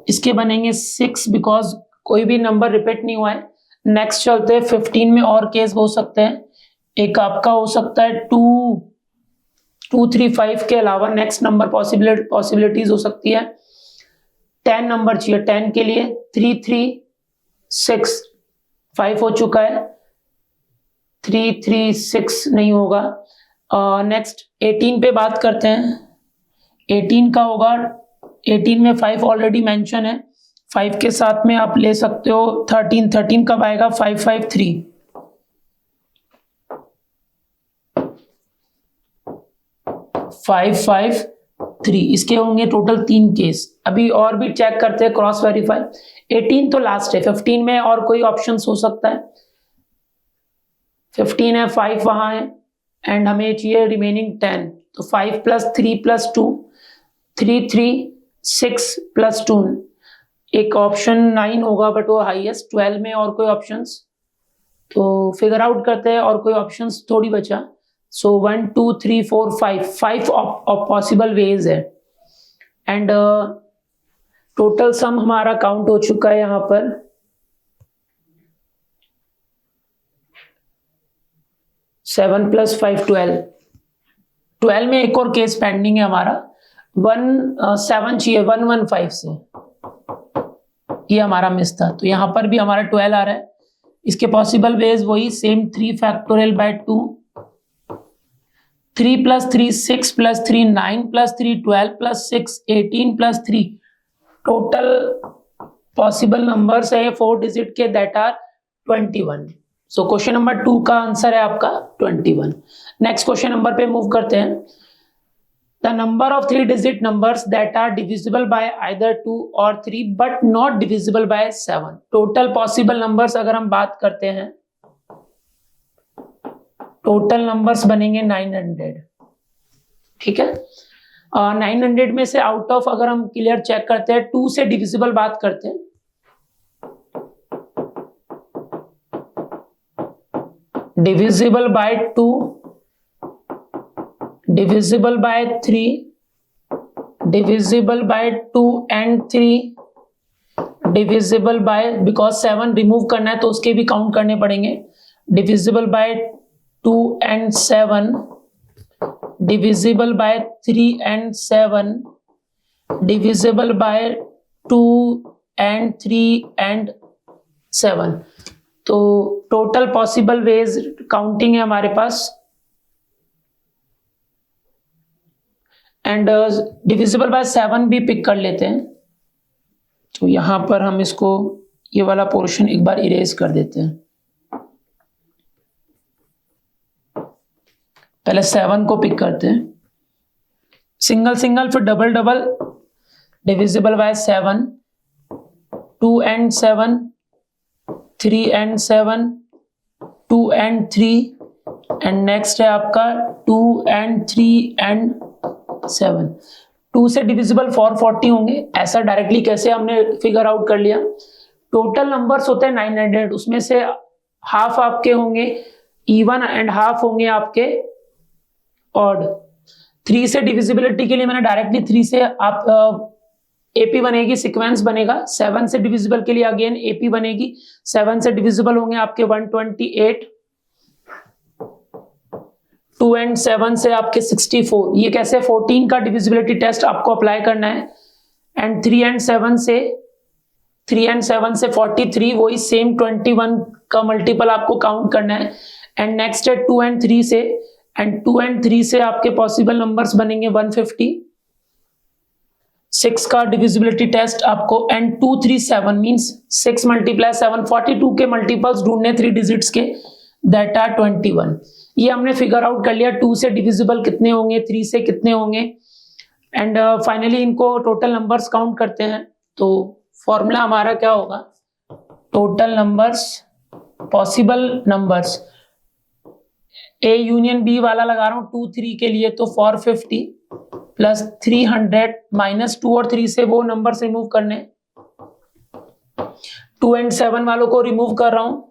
इसके बनेंगे 6 बिकॉज कोई भी नंबर रिपीट नहीं हुआ है। नेक्स्ट चलते हैं 15 में और केस हो सकते हैं। एक आपका हो सकता है 2 2 3 5 के अलावा नेक्स्ट नंबर पॉसिबिलिटीज हो सकती है। 10 नंबर चाहिए 10 के लिए। 3 3 6 5 हो चुका है। 3 3 6 नहीं होगा। नेक्स्ट 18 पे बात करते हैं। 18 का होगा। 18 में 5 ऑलरेडी मेंशन है। 5 के साथ में आप ले सकते हो 13। 13 कब आएगा? 5 5 3। 5 5 3। इसके होंगे टोटल 3 केस। अभी और भी चेक करते हैं, क्रॉस वेरीफाई। 18 तो लास्ट है। 15 में और कोई ऑप्शंस हो सकता है। 15 है, 5 वहां है एंड हमें चाहिए रिमेनिंग 10। तो 5 + 3 + 2 3 3 6 + 2। एक ऑप्शन 9 होगा बट वो हाईएस्ट। 12 में और कोई ऑप्शंस तो फिगर आउट करते हैं। और कोई ऑप्शंस थोड़ी बचा। सो 1 2 3 4 5 पॉसिबल वेज है एंड टोटल सम हमारा काउंट हो चुका है यहां पर। Seven plus 5 12। 12 में एक और केस पेंडिंग है हमारा। 7 चाहिए 115 से, ये हमारा मिस था। तो यहां पर भी हमारा 12 आ रहा है। इसके पॉसिबल वेज वही same 3 factorial by 2। 3 + 3 6 + 3 9 + 3 12 + 6 18 + 3। Total possible numbers है 4 डिजिट के, that are 21। So question number 2 का आंसर है आपका 21। नेक्स्ट क्वेश्चन नंबर पे मूव करते हैं। The number of 3 digit numbers that are divisible by either 2 or 3 but not divisible by 7। Total possible numbers अगर हम बात करते हैं, टोटल नंबर्स बनेंगे 900। ठीक है। 900 में से आउट ऑफ अगर हम क्लियर चेक करते हैं 2 से डिविजिबल बात करते हैं। Divisible by 2, divisible by 3, divisible by 2 and 3, divisible by, because 7 remove करना है तो उसके भी काउंट करने पड़ेंगे। Divisible by 2 and 7, divisible by 3 and 7, divisible by 2 and 3 and 7। तो टोटल पॉसिबल वेज काउंटिंग है हमारे पास एंड डिविजिबल बाय 7 भी पिक कर लेते हैं। तो यहां पर हम इसको ये वाला पोर्शन एक बार इरेज कर देते हैं। पहले 7 को पिक करते हैं, सिंगल सिंगल फिर double double. Divisible by 7, 2 and 7, 3 and 7, 2 and 3 and next है आपका 2 and 3 and 7। 2 से डिविजिबल 440 होंगे। ऐसा डायरेक्टली कैसे हमने फिगर आउट कर लिया? टोटल नंबर्स होते हैं 900, उसमें से हाफ आपके होंगे इवन एंड हाफ होंगे आपके ऑड। 3 से डिविजिबिलिटी के लिए मैंने डायरेक्टली 3 से आप एपी बनेगी, सीक्वेंस बनेगा। 7 से डिविजिबल के लिए अगेन एपी बनेगी। 7 से डिविजिबल होंगे आपके 128, 2 and 7 से आपके 64। ये कैसे? 14 का डिविजिबिलिटी टेस्ट आपको अप्लाई करना है एंड 3 and 7 से 43, वही सेम 21 का मल्टीपल आपको काउंट करना है। एंड नेक्स्ट है 2 and 3 से, एंड 2 and 3 से आपके पॉसिबल नंबर्स बनेंगे 150। 6 का डिविजिबिलिटी टेस्ट आपको एंड 2 3 7 मींस 6 × 7 42 के मल्टीपल्स ढूंढने 3 डिजिट्स के, दैट आर 21। ये हमने फिगर आउट कर लिया 2 से डिविजिबल कितने होंगे, 3 से कितने होंगे, एंड फाइनली इनको टोटल नंबर्स काउंट करते हैं। तो फॉर्मूला हमारा क्या होगा, total numbers, possible numbers, A union B वाला लगा रहा हूं 2 3 के लिए, तो 450 प्लस 300 माइनस 2 और 3 से वो नंबर्स रिमूव करने, 2 एंड 7 वालों को रिमूव कर रहा हूं,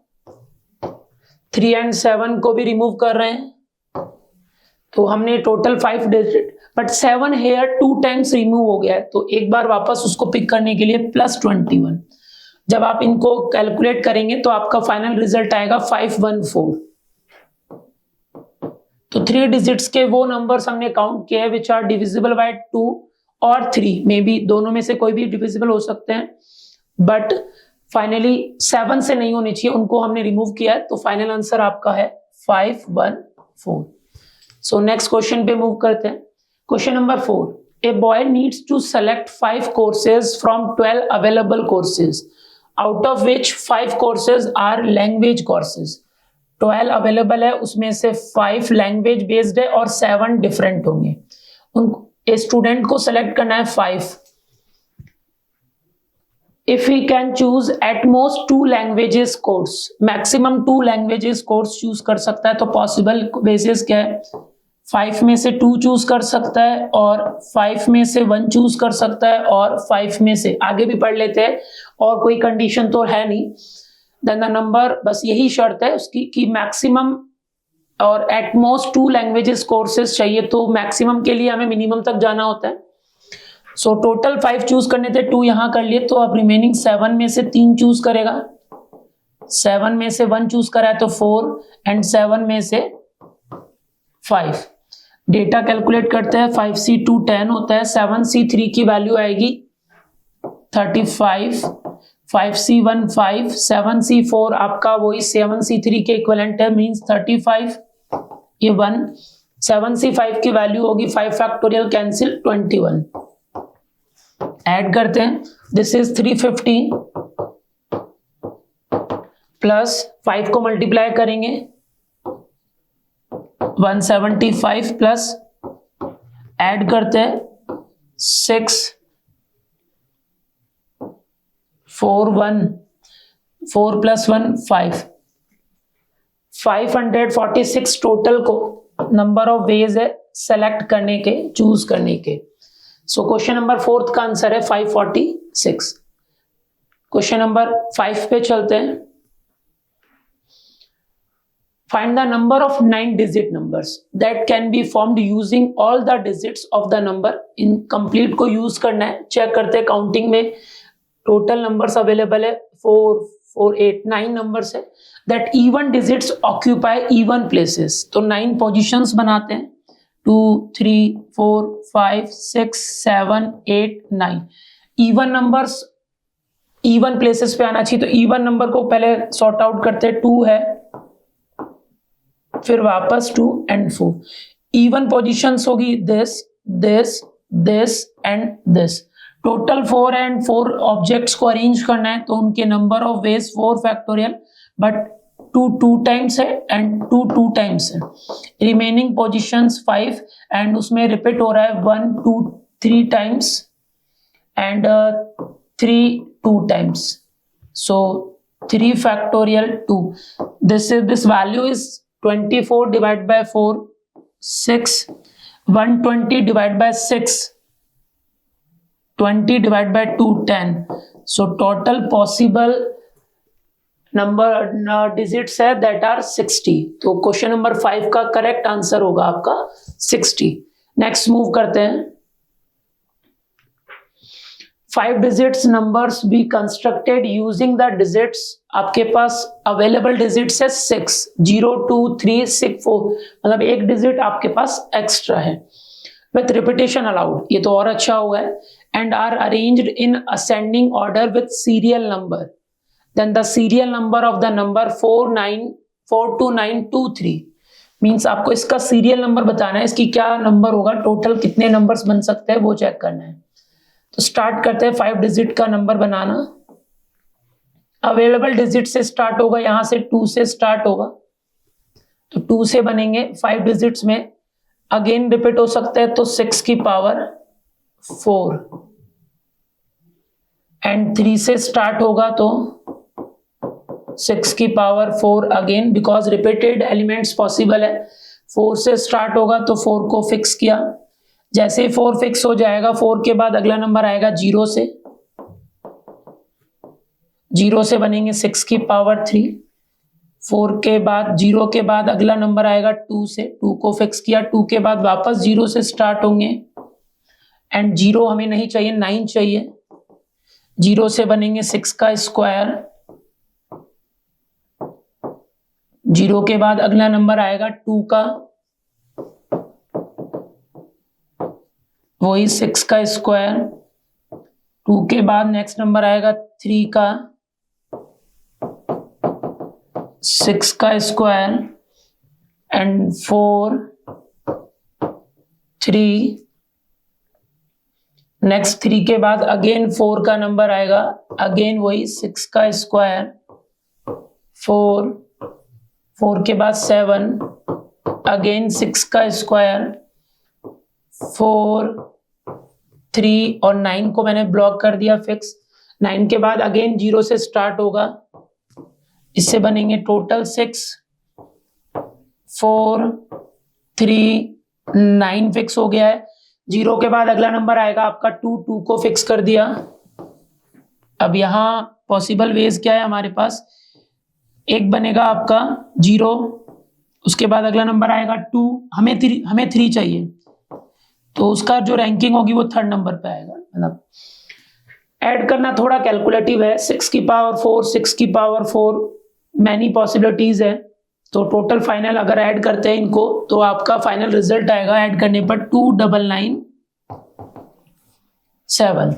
3 एंड 7 को भी रिमूव कर रहे हैं, तो हमने total 5 digit, but 7 here 2 times remove हो गया है, तो एक बार वापस उसको पिक करने के लिए प्लस 21। जब आप इनको कैलकुलेट करेंगे तो आपका फाइनल रिजल्ट आएगा 514। तो 3 डिजिट्स के वो नंबर्स हमने काउंट किए हैं विच आर डिविजिबल बाय 2 और 3, मे बी दोनों में से कोई भी डिविजिबल हो सकते हैं, बट फाइनली 7 से नहीं होनी चाहिए, उनको हमने रिमूव किया है, तो फाइनल आंसर आपका है 514। सो नेक्स्ट क्वेश्चन पे मूव करते हैं। Question number 4, a boy needs to select 5 courses from 12 available courses, out of which 5 courses are language courses. 12 available है, उसमें से 5 लैंग्वेज बेस्ड है और 7 डिफरेंट होंगे। उन स्टूडेंट को सेलेक्ट करना है 5। If he can choose at most 2 languages course, maximum 2 languages course choose कर सकता है, तो possible basis क्या है, 5 में से 2 चूज कर सकता है और 5 में से 1 चूज कर सकता है और 5 में से आगे भी पढ़ लेते हैं, और कोई कंडीशन तो है नहीं। देन द नंबर, बस यही शर्त है उसकी कि मैक्सिमम और एट मोस्ट 2 लैंग्वेजेस कोर्सेज चाहिए, तो मैक्सिमम के लिए हमें मिनिमम तक जाना होता है। सो टोटल 5 चूज करने थे, 2 यहां कर लिए, तो अब रिमेनिंग 7 में से 3 चूज करेगा, 7 में से 1 चूज करा है तो 4 एंड 7 में से 5। डेटा कैलकुलेट करते हैं, 5C2 10 होता है, 7C3 की वैल्यू आएगी 35, 5C1 5, 7C4 आपका वही 7C3 के इक्विवेलेंट है, मींस 35, ये 1, 7C5 की वैल्यू होगी 5 फैक्टोरियल कैंसिल 21। ऐड करते हैं, दिस इज 350 प्लस 5 को मल्टीप्लाई करेंगे 175 प्लस ऐड करते हैं 6 4 1 4 प्लस 1 5, 546 टोटल को नंबर ऑफ वेज है सेलेक्ट करने के, चूज करने के। सो क्वेश्चन नंबर 4 का आंसर है 546। क्वेश्चन नंबर 5 पे चलते हैं। Find the number of 9 digit numbers that can be formed using all the digits of the number. In complete को यूज करना है। चेक करते हैं काउंटिंग में टोटल नंबर्स अवेलेबल है 4 4 8 9 नंबर्स है that even digits occupy even places. तो 9 positions बनाते हैं, 2 3 4 5 6 7 8 9। इवन नंबर्स इवन प्लेसेस पे आना चाहिए, तो इवन नंबर को पहले सॉर्ट आउट करते हैं। 2 है, फिर वापस 2 एंड 4। इवन पोजीशंस होगी this this this and this. Total 4 and 4 objects को अरेंज करना है, तो उनके number of veg 4 factorial, but 2 2 times है एंड 2 2 टाइम्स है। रिमेनिंग पोजीशंस 5 एंड उसमें रिपीट हो रहा है 1 2 3 times and 3 2 times. So 3 factorial 2। This value is 24 divide by 4 6, 120 divide by 6 20 divide by 2 10। So total possible number digits है that are 60। तो question number 5 का correct answer होगा आपका 60। नेक्स्ट मूव करते हैं। 5 digits numbers be constructed using the digits. आपके पास available digits है 6, 0 2 3 6 4, मतलब एक डिजिट आपके पास एक्स्ट्रा है। विथ रिपीटेशन अलाउड, ये तो और अच्छा हुआ है। And are arranged in ascending order with serial number, then the serial number of the number 42923 means आपको इसका सीरियल नंबर बताना है, इसकी क्या नंबर होगा, टोटल कितने नंबर्स बन सकते हैं वो चेक करना है। तो स्टार्ट करते हैं 5 डिजिट का नंबर बनाना। अवेलेबल डिजिट से स्टार्ट होगा, यहां से 2 से स्टार्ट होगा, तो 2 से बनेंगे 5 डिजिट्स में, अगेन रिपीट हो सकता है तो 6 की पावर 4, एंड 3 से स्टार्ट होगा तो 6 की power 4 again, because repeated elements possible है। 4 से स्टार्ट होगा तो 4 को फिक्स किया, जैसे 4 फिक्स हो जाएगा 4 के बाद अगला नंबर आएगा 0 से, 0 से बनेंगे 6 की पावर 3, 4 के बाद 0 के बाद अगला नंबर आएगा 2 से, 2 को फिक्स किया, 2 के बाद वापस 0 से स्टार्ट होंगे, एंड 0 हमें नहीं चाहिए, 9 चाहिए, 0 से बनेंगे 6 का स्क्वायर, 0 के बाद अगला नंबर आएगा 2 का, वही 6 का स्क्वायर, 2 के बाद नेक्स्ट नंबर आएगा 3 का, 6 का स्क्वायर, एंड 4, 3, नेक्स्ट 3 के बाद अगेन 4 का नंबर आएगा, अगेन वही 6 का स्क्वायर, 4, 4 के बाद 7, अगेन 6 का स्क्वायर, 4, 3 और 9 को मैंने ब्लॉक कर दिया फिक्स। 9 के बाद अगेन 0 से स्टार्ट होगा, इससे बनेंगे टोटल 6, 4, 3, 9 फिक्स हो गया है। 0 के बाद अगला नंबर आएगा आपका 2, 2 को फिक्स कर दिया। अब यहाँ पॉसिबल वेज क्या है हमारे पास, एक बनेगा आपका 0, उसके बाद अगला नंबर आएगा 2, हमें 3 चाहिए, तो उसका जो रैंकिंग होगी वो 3rd नंबर पे आएगा। मतलब ऐड करना थोड़ा कैलकुलेटिव है, 6 की पावर 4, 6 की पावर 4, मैनी पॉसिबिलिटीज है, तो टोटल फाइनल अगर ऐड करते हैं इनको तो आपका फाइनल रिजल्ट आएगा ऐड करने पर 2997।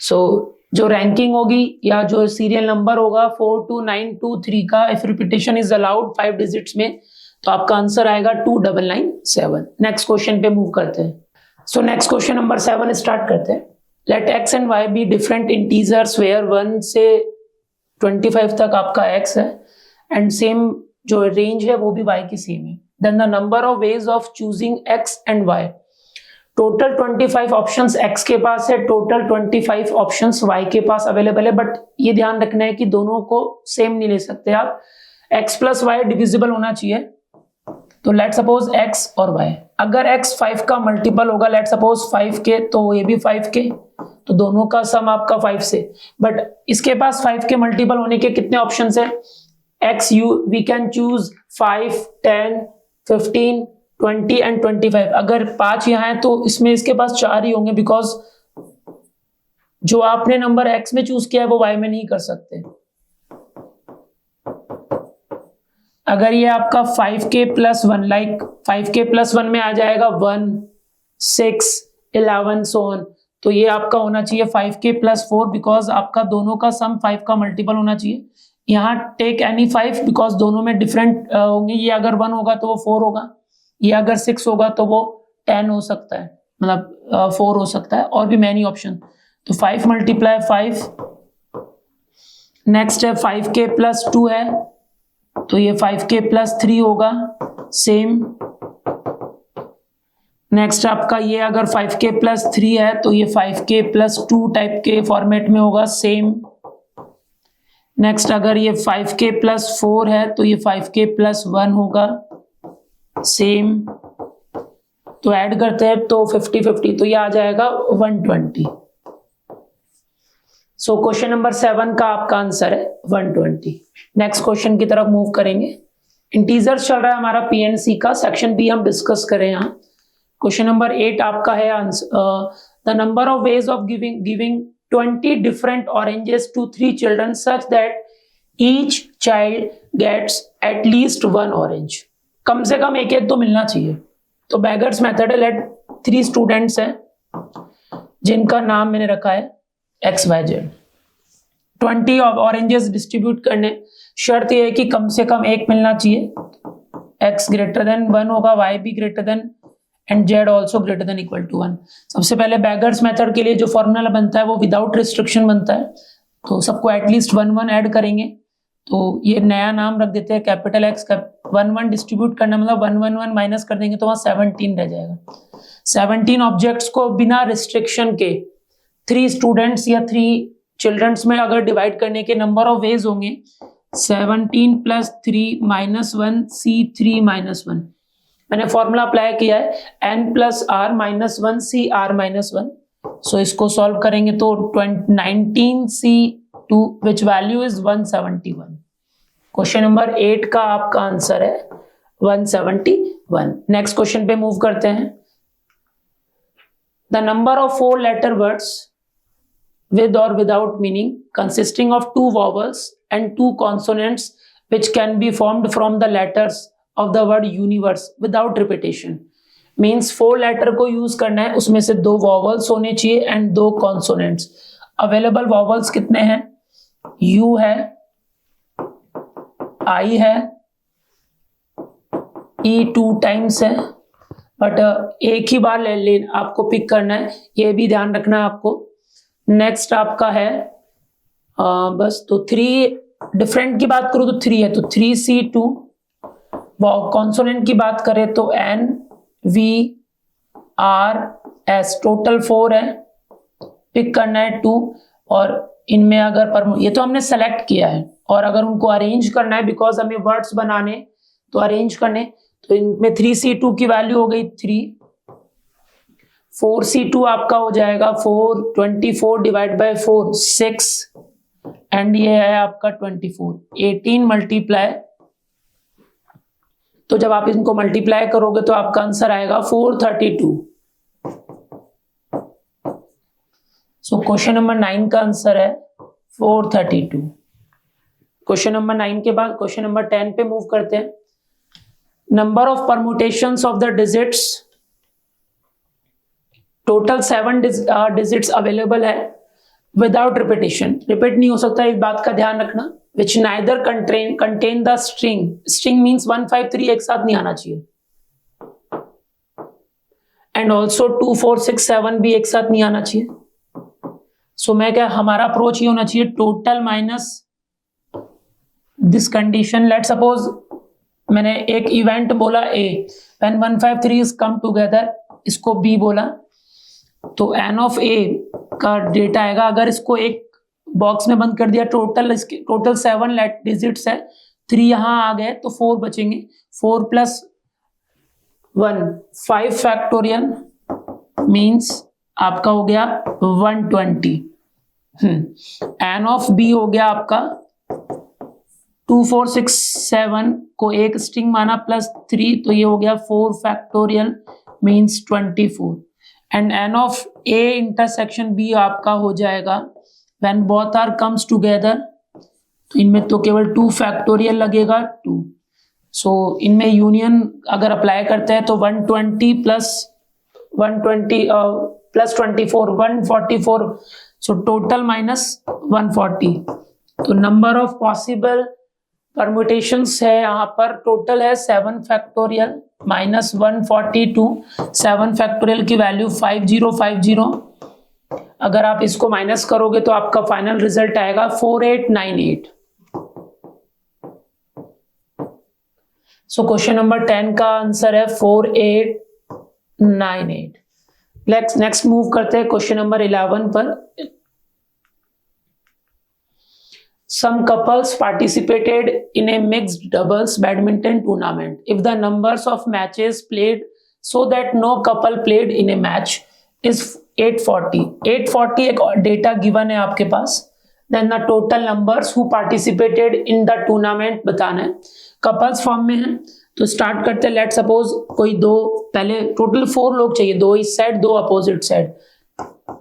सो जो रैंकिंग होगी या जो सीरियल नंबर होगा 42923 का, if repetition is allowed 5 digits में, तो आपका आंसर आएगा 2997। नेक्स्ट क्वेश्चन पे मूव करते हैं। So next question number 7 start करते हैं। Let x and y be different integers where 1 से 25 तक आपका x है, एंड सेम जो रेंज है वो भी y की सेम है। Then the number of ways of choosing x and y। Total 25 options x के पास है, टोटल 25 ऑप्शंस y के पास अवेलेबल है, बट ये ध्यान रखना है कि दोनों को सेम नहीं ले सकते आप, x प्लस y डिविजिबल होना चाहिए। तो लेट सपोज x और y, अगर x 5 का मल्टीपल होगा, लेट सपोज 5 के, तो ये भी 5 के, तो दोनों का सम आपका 5 से, बट इसके पास 5 के मल्टीपल होने के कितने ऑप्शंस है, x we can choose 5, 10, 15, 20 and 25। अगर 5 यहाँ है तो इसमें इसके पास 4 ही होंगे, बिकॉज जो आपने नंबर x में चूज किया है वो y में नहीं कर सकते। अगर ये आपका 5k plus 1, like 5k plus 1 में आ जाएगा 1, 6, 11 सो ऑन, तो ये आपका होना चाहिए 5k प्लस 4, बिकॉज आपका दोनों का सम 5 का मल्टीपल होना चाहिए। यहाँ टेक एनी 5, बिकॉज दोनों में डिफरेंट होंगे, ये अगर 1 होगा तो वो 4 होगा, ये अगर 6 होगा तो वो 10 हो सकता है, मतलब 4 हो सकता है, और भी मैनी ऑप्शन। तो 5 मल्टीप्लाई 5, नेक्स्ट है 5k प्लस 2 है, तो ये 5k प्लस 3 होगा, सेम। नेक्स्ट आपका ये अगर 5k प्लस 3 है तो ये 5k प्लस 2 टाइप के फॉर्मेट में होगा, सेम। नेक्स्ट अगर ये 5k प्लस 4 है तो ये 5k प्लस 1 होगा, सेम। तो ऐड करते हैं तो 50-50, तो ये आ जाएगा 120। सो क्वेश्चन नंबर 7 का आपका आंसर है 120। नेक्स्ट क्वेश्चन की तरफ मूव करेंगे। इंटीजर्स चल रहा है हमारा पीएनसी का, सेक्शन बी हम डिस्कस करें यहाँ। क्वेश्चन नंबर 8 आपका है the number of ways of giving 20 different oranges to 3 children such that each child gets at least 1 orange. कम से कम एक एक तो मिलना चाहिए। तो बैगर्स मेथड है, लेट 3 स्टूडेंट्स हैं जिनका नाम मैंने रखा है XYZ। 20 ऑरेंजेस डिस्ट्रीब्यूट करने, शर्त यह है कि कम से कम एक मिलना चाहिए, x ग्रेटर देन 1 होगा, y भी greater than, and z also greater than equal to 1। सबसे पहले बैगर्स मेथड के लिए जो फॉर्मूला बनता है वो विदाउट रिस्ट्रिक्शन बनता है, तो सबको एटलीस्ट 1 1 ऐड करेंगे तो ये नया नाम रख देते हैं कैपिटल एक्स का। 1 1 डिस्ट्रीब्यूट करना मतलब 1 1 1 माइनस कर देंगे तो वहाँ 17 रह जाएगा। 17 ऑब्जेक्ट्स को बिना रिस्ट्रिक्शन के 3 स्टूडेंट्स या 3 चिल्ड्रंस में अगर डिवाइड करने के नंबर ऑफ वेज होंगे 17 + 3 - 1 C3 - 1। मैंने फॉर्मूला अप्लाई किया है n + r - 1 CR - 1। सो इसको सॉल्व करेंगे तो 19C2 which value is 171। Question number 8 का आपका आंसर है 171। नेक्स्ट क्वेश्चन पे मूव करते हैं। The number of 4 letter words with or without meaning consisting of 2 vowels and 2 consonants which can be formed from the letters of the word universe without repetition means 4 letter को use करना है, उसमें से 2 vowels होने चाहिए and 2 consonants। Available vowels कितने हैं? U है, I है, E 2 times है, बट एक ही बार ले आपको पिक करना है, ये भी ध्यान रखना है आपको। नेक्स्ट आपका है बस तो 3 डिफरेंट की बात करूं तो 3 है, तो 3C2। कॉन्सोनेंट की बात करें तो N V R S, total 4 है, पिक करना है 2। और इनमें अगर ये तो हमने सेलेक्ट किया है, और अगर उनको अरेंज करना है बिकॉज हमें वर्ड्स बनाने तो अरेंज करने, तो इनमें 3C2 की वैल्यू हो गई 3। 4C2 आपका हो जाएगा 4, 24 डिवाइड बाय 4 6, एंड ये है आपका 24। 18 मल्टीप्लाई, तो जब आप इनको मल्टीप्लाई करोगे तो आपका आंसर आएगा 432। सो क्वेश्चन नंबर 9 का आंसर है 432। क्वेश्चन नंबर 9 के बाद क्वेश्चन नंबर 10 पे मूव करते हैं। Number of permutations of the digits, total 7 digits available है विदाउट रिपीटेशन, रिपीट नहीं हो सकता, इस बात का ध्यान रखना। Which neither contain the string, string means 1 5 3 एक साथ नहीं आना चाहिए, एंड ऑल्सो 2 4 6 7 भी एक साथ नहीं आना चाहिए। सो मैं क्या, हमारा अप्रोच ये होना चाहिए total minus this condition. Let suppose मैंने एक इवेंट बोला A, when 1 5 3 is come together, इसको B बोला, तो n ऑफ A का डेटा आएगा। अगर इसको एक बॉक्स में बंद कर दिया, टोटल 7 डिजिट्स है, 3 यहां आ गए तो 4 बचेंगे। 4 + 1 5 फैक्टोरियल मींस आपका हो गया 120। n ऑफ B हो गया आपका 2 4 6 7 को एक स्ट्रिंग माना +3, तो ये हो गया 4 factorial means 24। And n of A intersection B आपका हो जाएगा when both are comes together, तो इनमें तो केवल 2 फैक्टोरियल लगेगा 2। सो इनमें यूनियन अगर अप्लाई करते हैं तो 120 + 120 +24 144, सो टोटल -140। तो नंबर ऑफ पॉसिबल परम्यूटेशंस है यहाँ पर, टोटल है 7 फैक्टोरियल -142। 7 फैक्टोरियल की वैल्यू 5050। अगर आप इसको माइनस करोगे तो आपका फाइनल रिजल्ट आएगा 4898। सो क्वेश्चन नंबर 10 का आंसर है 4898। नेक्स्ट मूव करते हैं क्वेश्चन नंबर 11 पर। Some couples participated in a mixed doubles badminton tournament. If the numbers of matches played so that no couple played in a match is 840. 840 एक data given है आपके पास। Then the total numbers who participated in the tournament बताना है। Couples form में है तो start करते हैं। लेट सपोज कोई 2, पहले टोटल 4 लोग चाहिए, 2 इस साइड 2 अपोजिट साइड,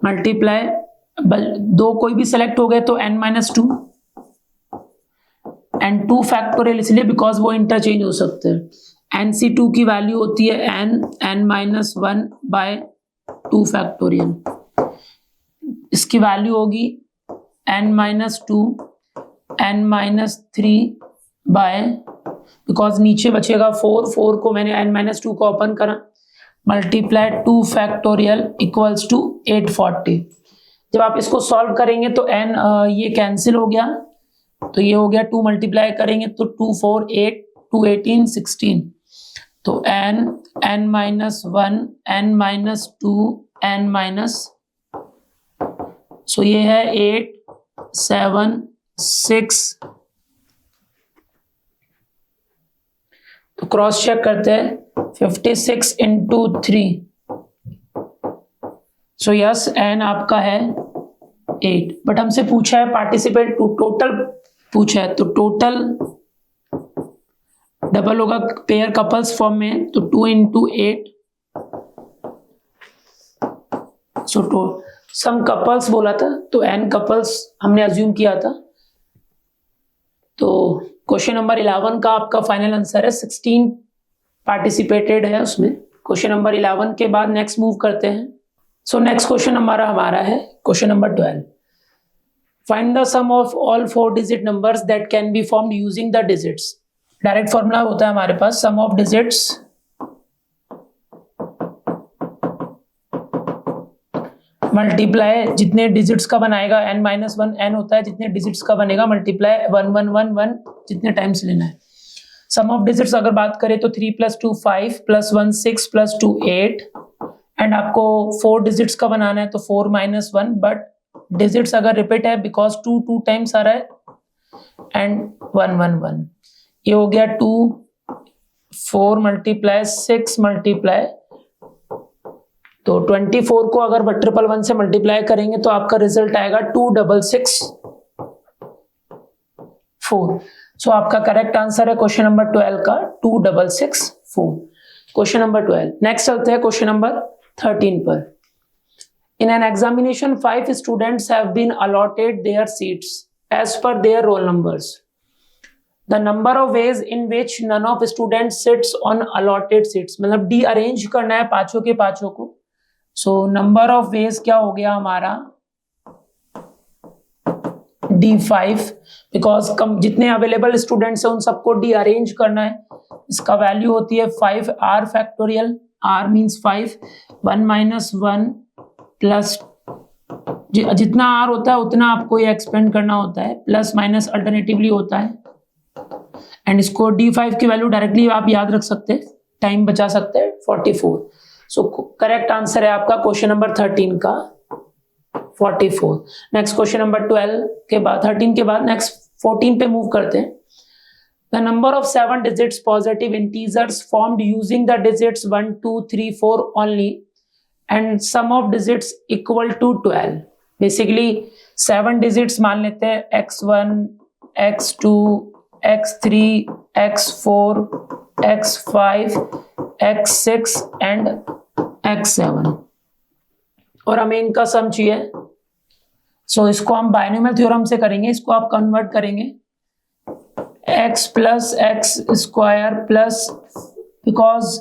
मल्टीप्लाई 2 कोई भी सेलेक्ट हो गए तो n-2 एंड 2 फैक्टोरियल, इसलिए बिकॉज वो इंटरचेंज हो सकते हैं। NC2 की वैल्यू होती है n-1/2 फैक्टोरियल, इसकी वैल्यू होगी n-2 n-3 बाय, बिकॉज नीचे बचेगा 4 को मैंने n-2 को ओपन करा, मल्टीप्लाई 2 फैक्टोरियल इक्वल्स टू 840। जब आप इसको सॉल्व करेंगे तो n ये कैंसिल हो गया, तो ये हो गया 2 मल्टीप्लाई करेंगे तो 2 4 8 2 18 16, तो n minus 1 n minus 2 n minus, so ये है 8 7 6, तो क्रॉस चेक करते हैं 56 इंटू 3, सो यस n आपका है 8, बट हमसे पूछा है पार्टिसिपेट टू टोटल पूछा है, तो टोटल डबल होगा पेयर कपल्स फॉर्म में, तो 2 into 8, so to some couples बोला था तो n कपल्स हमने अज्यूम किया था। तो क्वेश्चन नंबर 11 का आपका फाइनल आंसर है 16 पार्टिसिपेटेड है उसमें। क्वेश्चन नंबर 11 के बाद नेक्स्ट मूव करते हैं। सो नेक्स्ट क्वेश्चन हमारा है question number 12। Find the sum of all 4 digit numbers that can be formed using the digits. Direct formula होता है हमारे पास सम ऑफ डिजिट्स मल्टीप्लाई जितने डिजिट्स का बनाएगा n माइनस 1 n होता है, जितने डिजिट्स का बनेगा मल्टीप्लाई 1 1 1 1 जितने टाइम्स लेना है। सम ऑफ डिजिट्स अगर बात करें तो 3 + 2 5 + 1 6 + 2 8, एंड आपको 4 डिजिट्स का बनाना है तो 4 - 1, बट डिजिट्स अगर रिपीट है बिकॉज 2 2 टाइम्स आ रहा है एंड 1 1 1, ये हो गया 2 4 × 6 × तो 24 को अगर 111 से मल्टीप्लाई करेंगे तो आपका रिजल्ट आएगा 2664। सो आपका करेक्ट आंसर है क्वेश्चन नंबर 12 का 2664। Question number 12। नेक्स्ट चलते हैं क्वेश्चन नंबर 13 पर। In an examination 5 students have been allotted their seats as per their roll numbers. The number of ways in which none of students sits on allotted seats, मतलब D arrange करना है पांचों के पांचों को। So number of veg क्या हो गया हमारा D5, बिकॉज कम जितने अवेलेबल स्टूडेंट्स हैं उन सबको डी अरेंज करना है। इसका वैल्यू होती है 5 R factorial, R means 5, 1 - 1 plus जितना R होता है उतना आपको ये एक्सपेंड करना होता है, प्लस माइनस अल्टरनेटिवली होता है। एंड इसको D5 की वैल्यू डायरेक्टली आप याद रख सकते हैं, टाइम बचा सकते हैं 44। सो करेक्ट आंसर है आपका क्वेश्चन नंबर 13 का 44। नेक्स्ट क्वेश्चन नंबर 12 के बाद 13 के बाद नेक्स्ट 14 पे मूव करते हैं। The number of 7 digits positive integers formed using the digits 1 2 3 4 only and sum of digits equal to 12। Basically 7 digits मान लेते हैं x1 x2 x3 x4 x5 x6 and x7, और हमें इनका सम चाहिए। सो इसको हम बाइनोमियल थ्योरम से करेंगे, इसको आप कन्वर्ट करेंगे x + x² प्लस, बिकॉज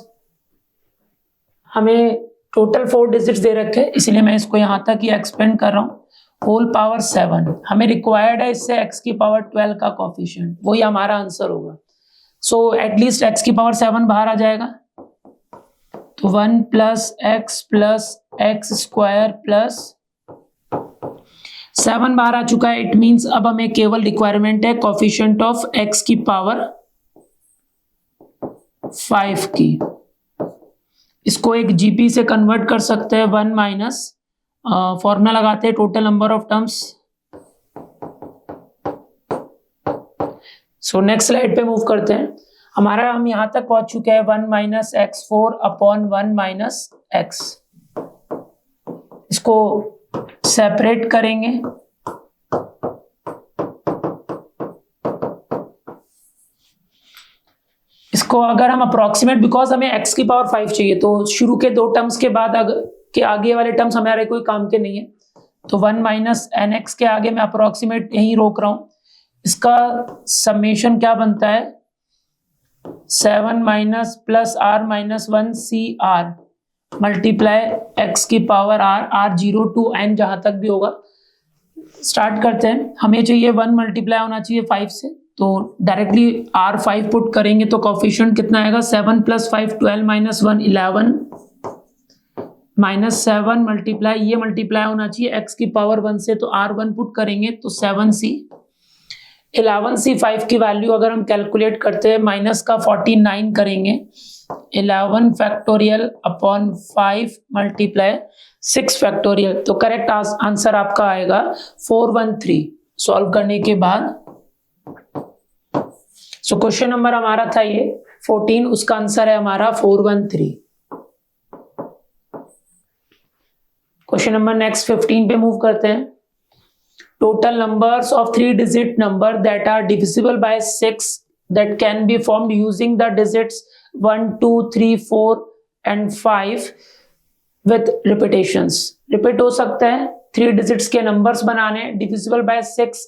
हमें टोटल 4 डिजिट्स दे रखे इसलिए मैं इसको यहां तक ही एक्सपेंड कर रहा हूं, होल पावर 7। हमें रिक्वायर्ड है इससे x की पावर 12 का कोफिशिएंट, वही हमारा आंसर होगा। सो एटलीस्ट x की पावर 7 बाहर आ जाएगा, तो 1 + x + x² प्लस 7 बाहर आ चुका है। इट मींस अब हमें केवल रिक्वायरमेंट है कोफिशिएंट ऑफ x की पावर 5 की। इसको एक जीपी से कन्वर्ट कर सकते हैं, 1 माइनस फॉर्मूला लगाते हैं total number of terms. So next slide पे मूव करते हैं। हमारा हम यहां तक पहुंच चुके हैं 1 - x4 अपॉन 1 - x। इसको सेपरेट करेंगे, इसको अगर हम अप्रोक्सीमेट, बिकॉज हमें x की पावर 5 चाहिए तो शुरू के 2 टर्म्स के बाद के आगे वाले टर्म्स हमारे कोई काम के नहीं है, तो 1 - nx के आगे मैं अप्रोक्सीमेट यहीं रोक रहा हूं। इसका समेशन क्या बनता है 7 minus plus r - 1 CR multiply x की पावर r 0 to n जहां तक भी होगा। स्टार्ट करते हैं। हमें चाहिए 1 मल्टीप्लाई होना चाहिए 5 से, तो डायरेक्टली R5 पुट करेंगे तो कोफिशिएंट कितना आएगा 7 + 5 12 - 1 11 -7 मल्टीप्लाई ये मल्टीप्लाई होना चाहिए x की पावर 1 से, तो R1 पुट करेंगे तो 7C 11C5 की वैल्यू अगर हम कैलकुलेट करते हैं माइनस का 49 करेंगे 11 फैक्टोरियल अपॉन 5 मल्टीप्लाई 6 फैक्टोरियल, तो करेक्ट आंसर आपका आएगा 413 सॉल्व करने के बाद। सो क्वेश्चन नंबर हमारा था ये 14, उसका आंसर है हमारा 413। क्वेश्चन नंबर नेक्स्ट 15 पे मूव करते हैं। Total numbers of 3-digit number that are divisible by 6 that can be formed using the digits 1, 2, 3, 4 and 5 with repetitions. Repeat हो सकता है 3 digits के numbers बनाने divisible by 6।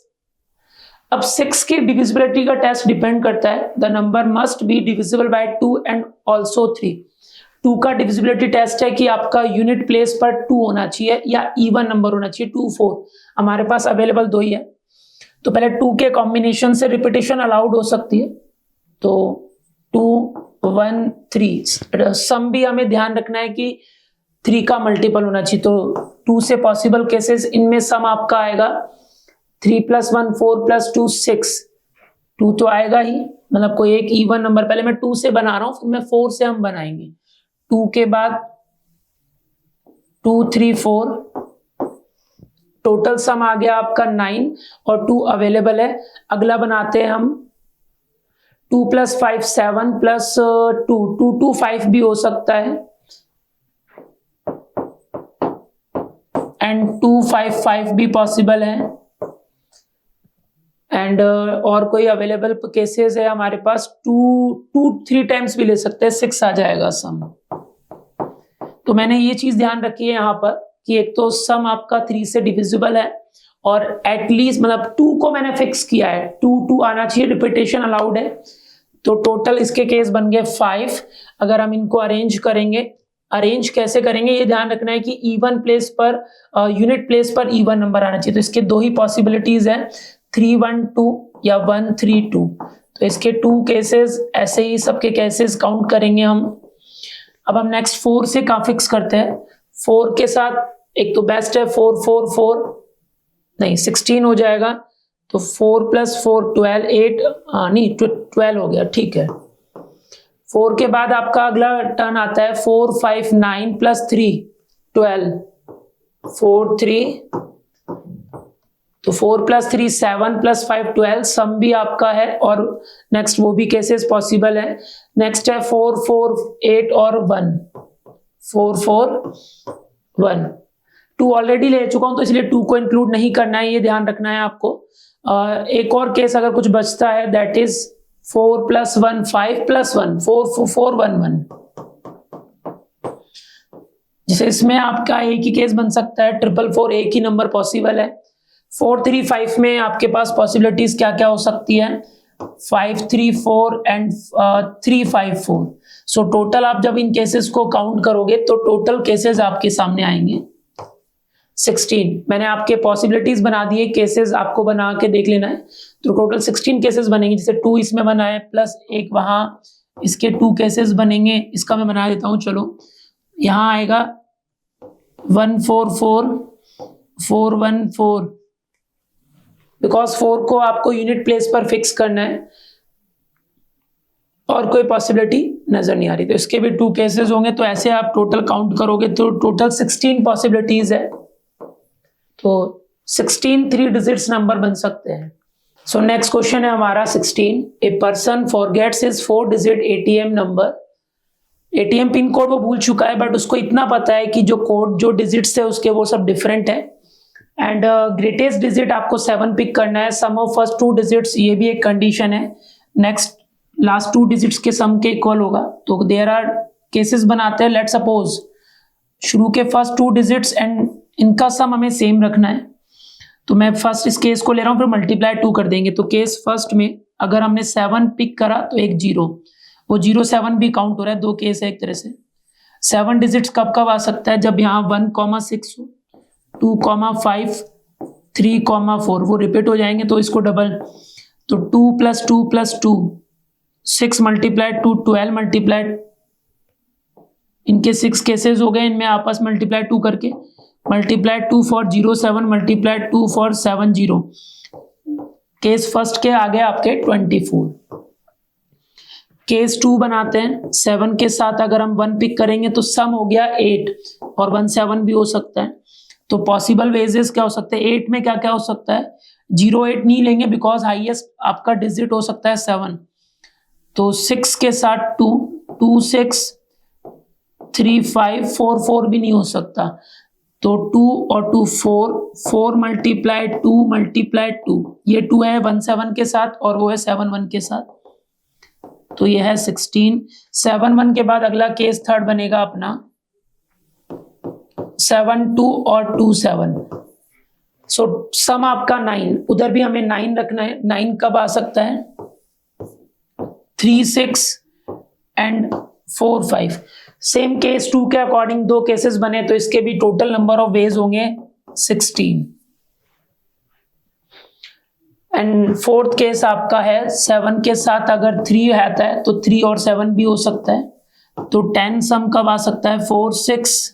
अब 6 की divisibility का टेस्ट डिपेंड करता है the number must be divisible by 2 and also 3। 2 का डिविजिबिलिटी टेस्ट है कि आपका यूनिट प्लेस पर 2 होना चाहिए या इवन नंबर होना चाहिए 2, 4। हमारे पास अवेलेबल 2 ही है, तो पहले 2 के कॉम्बिनेशन से रिपीटेशन अलाउड हो सकती है। तो 2, 1, 3 सम भी हमें ध्यान रखना है कि 3 का मल्टीपल होना चाहिए। तो 2 से पॉसिबल केसेस इनमें सम आपका आएगा 3 + 1 4 + 2 6। 2 तो आएगा ही, मतलब कोई एक इवन नंबर, पहले मैं 2 से बना रहा हूं फिर मैं 4 से हम बनाएंगे। 2 के बाद 2, 3, 4, टोटल सम आ गया आपका 9 और 2 अवेलेबल है। अगला बनाते हैं हम 2 + 5 7 + 2 2 2 5 भी हो सकता है एंड 2 5 5 भी पॉसिबल है एंड और कोई अवेलेबल केसेस है हमारे पास 2 3 टाइम्स भी ले सकते हैं, 6 आ जाएगा सम। तो मैंने ये चीज ध्यान रखी है यहाँ पर कि एक तो सम आपका 3 से डिविजिबल है और एटलीस्ट मतलब 2 को मैंने फिक्स किया है, 2 आना चाहिए, रिपीटेशन अलाउड है। तो टोटल इसके केस बन गए 5। अगर हम इनको अरेंज करेंगे, अरेंज कैसे करेंगे ये ध्यान रखना है कि even place per unit place पर इवन नंबर आना चाहिए। तो इसके 2 ही पॉसिबिलिटीज है 3 1 2 या 1 3 2। तो इसके 2 केसेस, ऐसे ही सबके केसेस काउंट करेंगे हम। अब हम नेक्स्ट 4 से कहाँ फिक्स करते हैं। 4 के साथ एक तो बेस्ट है 4 4 4 नहीं 16 हो जाएगा, तो 4 + 4 12 8 नहीं 12 हो गया, ठीक है। 4 के बाद आपका अगला टर्न आता है 4 5 9 + 3 12 4 3, तो 4 + 3 7 + 5 12 सम भी आपका है और नेक्स्ट वो भी केसेस पॉसिबल है। नेक्स्ट है 4 4 8 और 1 4 4 1। 2 ऑलरेडी ले चुका हूं तो इसलिए 2 को इंक्लूड नहीं करना है, ये ध्यान रखना है आपको। एक और केस अगर कुछ बचता है दैट इज 4 + 1 5 + 1 4 4 1 1। जिसे इसमें आपका एक ही केस बन सकता है 4 4 एक ही नंबर पॉसिबल है। 4 3 5 में आपके पास पॉसिबिलिटीज क्या क्या हो सकती है 5 3 4 एंड 3 5 4। सो टोटल आप जब इन केसेस को काउंट करोगे तो टोटल केसेस आपके सामने आएंगे 16। मैंने आपके पॉसिबिलिटीज बना दिए, केसेस आपको बना के देख लेना है। तो टोटल 16 केसेस बनेंगे, जैसे 2 इसमें बना है प्लस एक वहां इसके 2 केसेस बनेंगे। इसका मैं बना देता हूं, चलो यहां आएगा 1 4 4 4 1 4, बिकॉज 4 को आपको यूनिट प्लेस पर फिक्स करना है और कोई पॉसिबिलिटी नजर नहीं आ रही, तो इसके भी 2 केसेस होंगे। तो ऐसे आप टोटल काउंट करोगे तो टोटल 16 पॉसिबिलिटीज है, तो 16 3 डिजिट्स नंबर बन सकते हैं। सो नेक्स्ट क्वेश्चन है हमारा 16। A person forgets his 4 digit ATM number. ATM pin code वो भूल चुका है, बट उसको इतना पता है कि जो कोड जो डिजिट्स है उसके वो सब डिफरेंट है एंड ग्रेटेस्ट डिजिट आपको 7 पिक करना है। सम ऑफ फर्स्ट 2 डिजिट्स, ये भी एक कंडीशन है। नेक्स्ट लास्ट 2 डिजिट्स के सम के इक्वल होगा। तो देयर आर केसेस बनाते हैं, लेट सपोज शुरू के फर्स्ट 2 डिजिट्स एंड इनका सम हमें सेम रखना है। तो मैं फर्स्ट इस केस को ले रहा हूं, फिर मल्टीप्लाई 2 कर देंगे। तो केस फर्स्ट में अगर हमने 7 पिक करा तो एक 0, वो 0 7 भी काउंट हो रहा है। 2 केस है एक तरह से। 7 डिजिट्स कब कब आ सकता है, जब यहाँ 1,6 हो, 2,5 3,4 वो रिपीट हो जाएंगे तो इसको डबल। तो 2 + 2 + 2 6 × 2 12 × इनके 6 केसेस हो गए। इनमें आपस मल्टीप्लाई 2 करके multiply 2 for 0 7 × 2 for 7 0 case first के आगे आपके 24। केस 2 बनाते हैं, 7 के साथ अगर हम 1 पिक करेंगे तो सम हो गया 8 और 1 7 भी हो सकता है। तो पॉसिबल वेजेस क्या हो सकते हैं, 8 में क्या क्या हो सकता है, 0 8 नहीं लेंगे बिकॉज हाईएस्ट आपका डिजिट हो सकता है 7। तो 6 के साथ 2 2 6 3 5 4 4 भी नहीं हो सकता, तो 2 और 2 4 4 मल्टीप्लाई 2 मल्टीप्लाई 2, ये 2 है 1 7 के साथ और वो है 7 1 के साथ, तो ये है 16। 7 1 के बाद अगला केस थर्ड बनेगा अपना 7 2 और 2 7। सो सम आपका 9, उधर भी हमें 9 रखना है। 9 कब आ सकता है, 3 6 एंड 4 5। सेम केस 2 के अकॉर्डिंग दो केसेस बने, तो इसके भी टोटल नंबर ऑफ वेज होंगे 16। एंड फोर्थ केस आपका है 7 के साथ अगर 3 आता है तो 3 और 7 भी हो सकता है, तो 10 सम कब आ सकता है, 4 6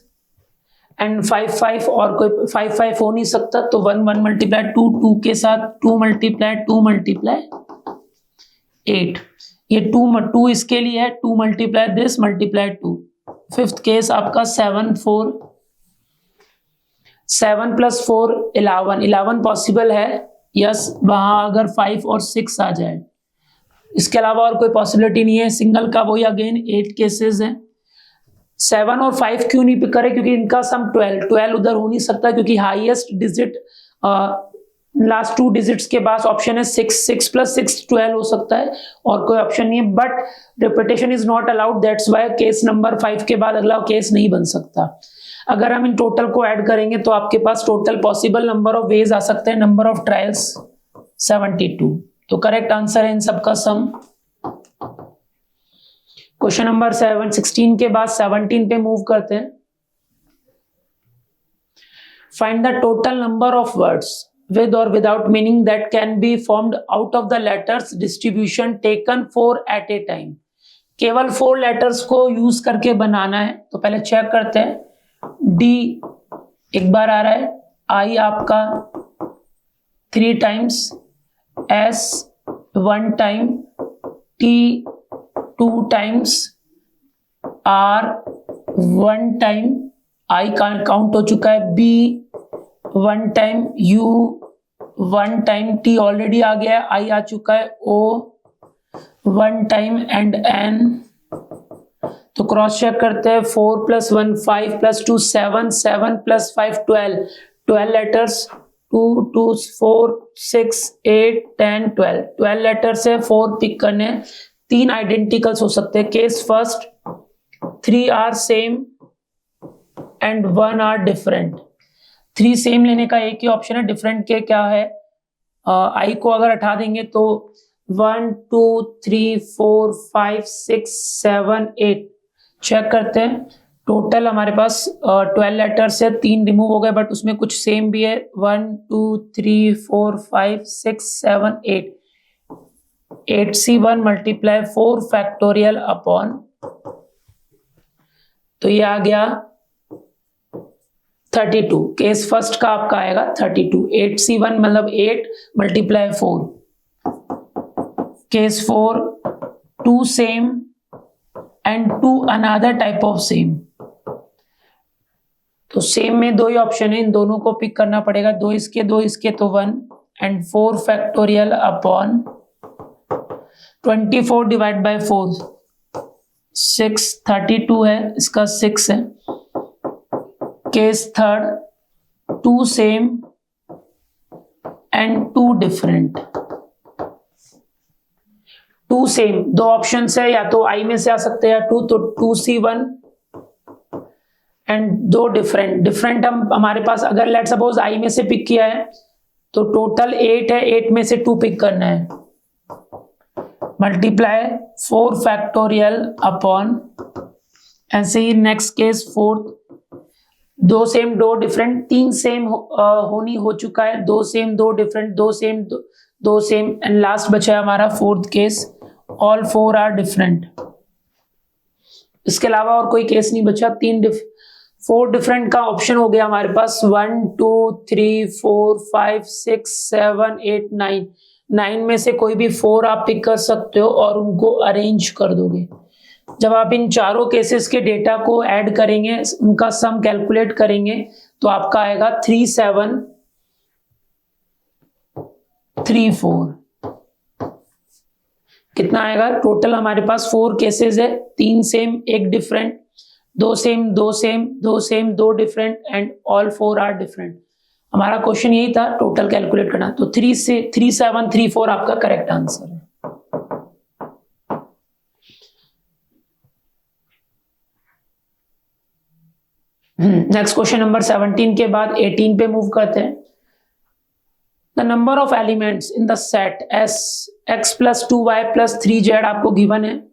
एंड 5 5, और कोई 5 5 हो नहीं सकता, तो 1 1 मल्टीप्लाई 2 2 के साथ 2 मल्टीप्लाई 2 मल्टीप्लाई 8, ये 2 इसके लिए है, 2 multiply this multiply 2। Fifth case आपका 7 4 7 प्लस 4 11 पॉसिबल है, यस वहां अगर 5 और 6 आ जाए, इसके अलावा और कोई पॉसिबिलिटी नहीं है। सिंगल का वही अगेन 8 केसेस हैं। 7 और 5 क्यों नहीं पिक करे, क्योंकि इनका सम 12 उधर हो नहीं सकता, क्योंकि हाईएस्ट डिजिट लास्ट 2 डिजिट्स के बाद ऑप्शन है 6 प्लस 6 12 हो सकता है, और कोई ऑप्शन नहीं है, but repetition is not allowed, that's why case number 5 के बाद अगला केस नहीं बन सकता। अगर हम इन टोटल को ऐड करेंगे तो आपके पास total possible number of ways आ सकते हैं, नंबर ऑफ ट्रायल्स 72। तो करेक्ट आंसर है इन सबका सम। क्वेश्चन नंबर 16 के बाद 17 पे मूव करते हैं। Find the total number of words with or without meaning that can be formed out of the letters distribution taken 4 at a time। केवल 4 letters को यूज करके बनाना है, तो पहले चेक करते हैं। डी एक बार आ रहा है, आई आपका 3 times, S 1 time, T 2 times, R 1 time, I count हो चुका है, B 1 time, U 1 time, T already आ गया है, आई आ चुका है, ओ 1 टाइम एंड एन। तो क्रॉस चेक करते हैं, 4 + 1 5 + 2 7 7 + 5 12 लेटर्स, 2 2 4 6 8 10 12 लेटर्स है, 4 पिक करने, 3 आइडेंटिकल्स हो सकते हैं। Case first 3 are same and 1 are different. 3 same लेने का एक ही ऑप्शन है, डिफरेंट के क्या है, आई को अगर हटा देंगे तो 1 2 3 4 5 6 7 8। चेक करते हैं, टोटल हमारे पास 12 लेटर्स है, 3 रिमूव हो गए बट उसमें कुछ सेम भी है, 1 2 3 4 5 6 7 8। 8C1 × 4 फैक्टोरियल अपॉन, तो ये आ गया 32। केस फर्स्ट का आपका आएगा 32। 8C1 मतलब 8 × 4। Case 4 2 same and 2 another type of same. तो सेम में 2 ही ऑप्शन है, इन दोनों को पिक करना पड़ेगा, 2 इसके 2 इसके, तो 1 एंड 4 फैक्टोरियल अपॉन 24 / 4 6 32 है, इसका 6 है। Case third 2 same and 2 different. 2 same 2 option है, या तो आई में से आ सकते हैं या 2, तो 2C1 एंड 2 डिफरेंट हम हमारे पास, अगर लेट सपोज आई में से पिक किया है तो टोटल 8 है, 8 में से 2 पिक करना है, मल्टीप्लाई 4 फैक्टोरियल अपॉन, ऐसे ही next case fourth 2 same 2 different, 3 same होनी हो चुका है, 2 same 2 different, 2 same 2 same, and last बचा है हमारा fourth case, all 4 are different. इसके अलावा और कोई केस नहीं बचा, 4 डिफरेंट का ऑप्शन हो गया हमारे पास, 1 2 3 4 5 6 7 8 9 9 में से कोई भी 4 आप पिक कर सकते हो और उनको अरेंज कर दोगे। जब आप इन चारों केसेस के डेटा को ऐड करेंगे, उनका सम कैलकुलेट करेंगे, तो आपका आएगा 3734। कितना आएगा टोटल? हमारे पास 4 केसेस है, 3 same, 1 different, 2 same, 2 same, 2 same, 2 different and all 4 are different. हमारा क्वेश्चन यही था, टोटल कैलकुलेट करना। तो 3734 आपका करेक्ट आंसर है। नेक्स्ट क्वेश्चन नंबर 17 के बाद 18 पे मूव करते हैं। The number of elements in the set S x plus 2y plus 3z आपको गिवन है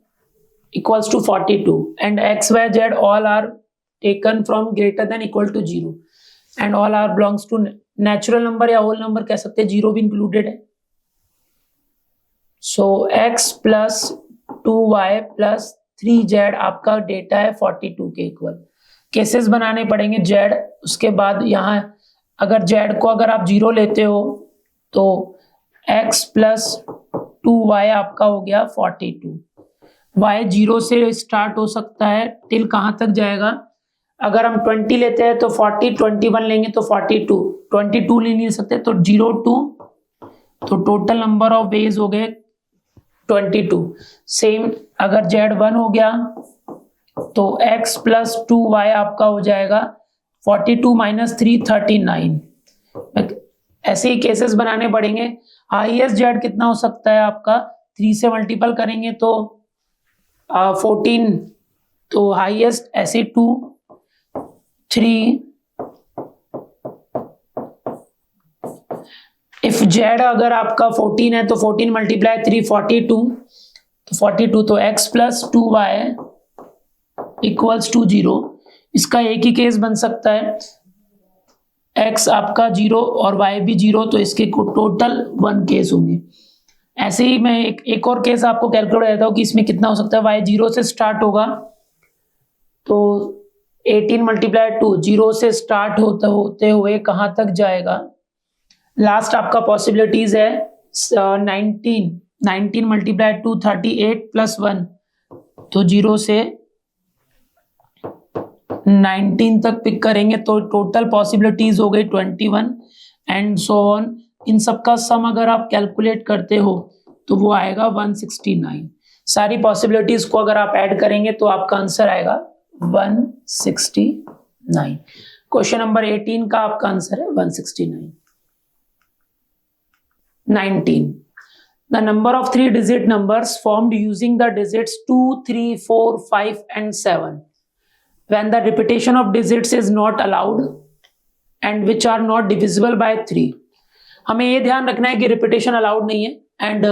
equals to 42 and x y z all are taken from greater than equal to 0 and all are belongs to natural number या whole number कह सकते हैं, 0 भी included है। सो x plus 2y plus 3z आपका data है 42 के इक्वल। केसेस बनाने पड़ेंगे z, उसके बाद यहाँ अगर z को अगर आप 0 लेते हो तो x प्लस 2y आपका हो गया 42। y 0 से स्टार्ट हो सकता है टिल कहाँ तक जाएगा? अगर हम 20 लेते हैं तो 40, 21 लेंगे तो 42, 22 ले नहीं सकते तो 0 2, तो टोटल नंबर ऑफ वेज हो गए 22। सेम अगर z1 हो गया तो x प्लस 2y आपका हो जाएगा 42 माइनस 3 39। ऐसे ही केसेस बनाने पड़ेंगे। हाईएस्ट z कितना हो सकता है आपका? 3 से मल्टीपल करेंगे तो 14, तो हाईएस्ट ऐसे 2 3। इफ z अगर आपका 14 है तो 14 मल्टीप्लाई 3 42, तो 42 तो x plus 2y equals to 0। इसका एक ही केस बन सकता है, x आपका 0 और y भी 0, तो इसके टोटल 1 केस होंगे। ऐसे ही मैं एक और केस आपको कैलकुलेट देता हूँ कि इसमें कितना हो सकता है। y 0 से स्टार्ट होगा तो 18 मल्टीप्लाई 2, 0 से स्टार्ट होते हुए कहाँ तक जाएगा? लास्ट आपका पॉसिबिलिटीज है 19 मल्टीप्लाई 2 38 प्लस 1, तो 0 से 19 तक पिक करेंगे तो टोटल पॉसिबिलिटीज हो गई 21 एंड सो ऑन। इन सब का सम अगर आप कैलकुलेट करते हो तो वो आएगा 169। सारी पॉसिबिलिटीज को अगर आप ऐड करेंगे तो आपका आंसर आएगा 169। क्वेश्चन नंबर 18 का आपका आंसर है 169। 19 the number of 3 digit numbers formed using the digits 2 3 4 5 and 7 when the repetition of digits is not allowed and which are not divisible by 3। हमें ये ध्यान रखना है कि रिपीटेशन अलाउड नहीं है एंड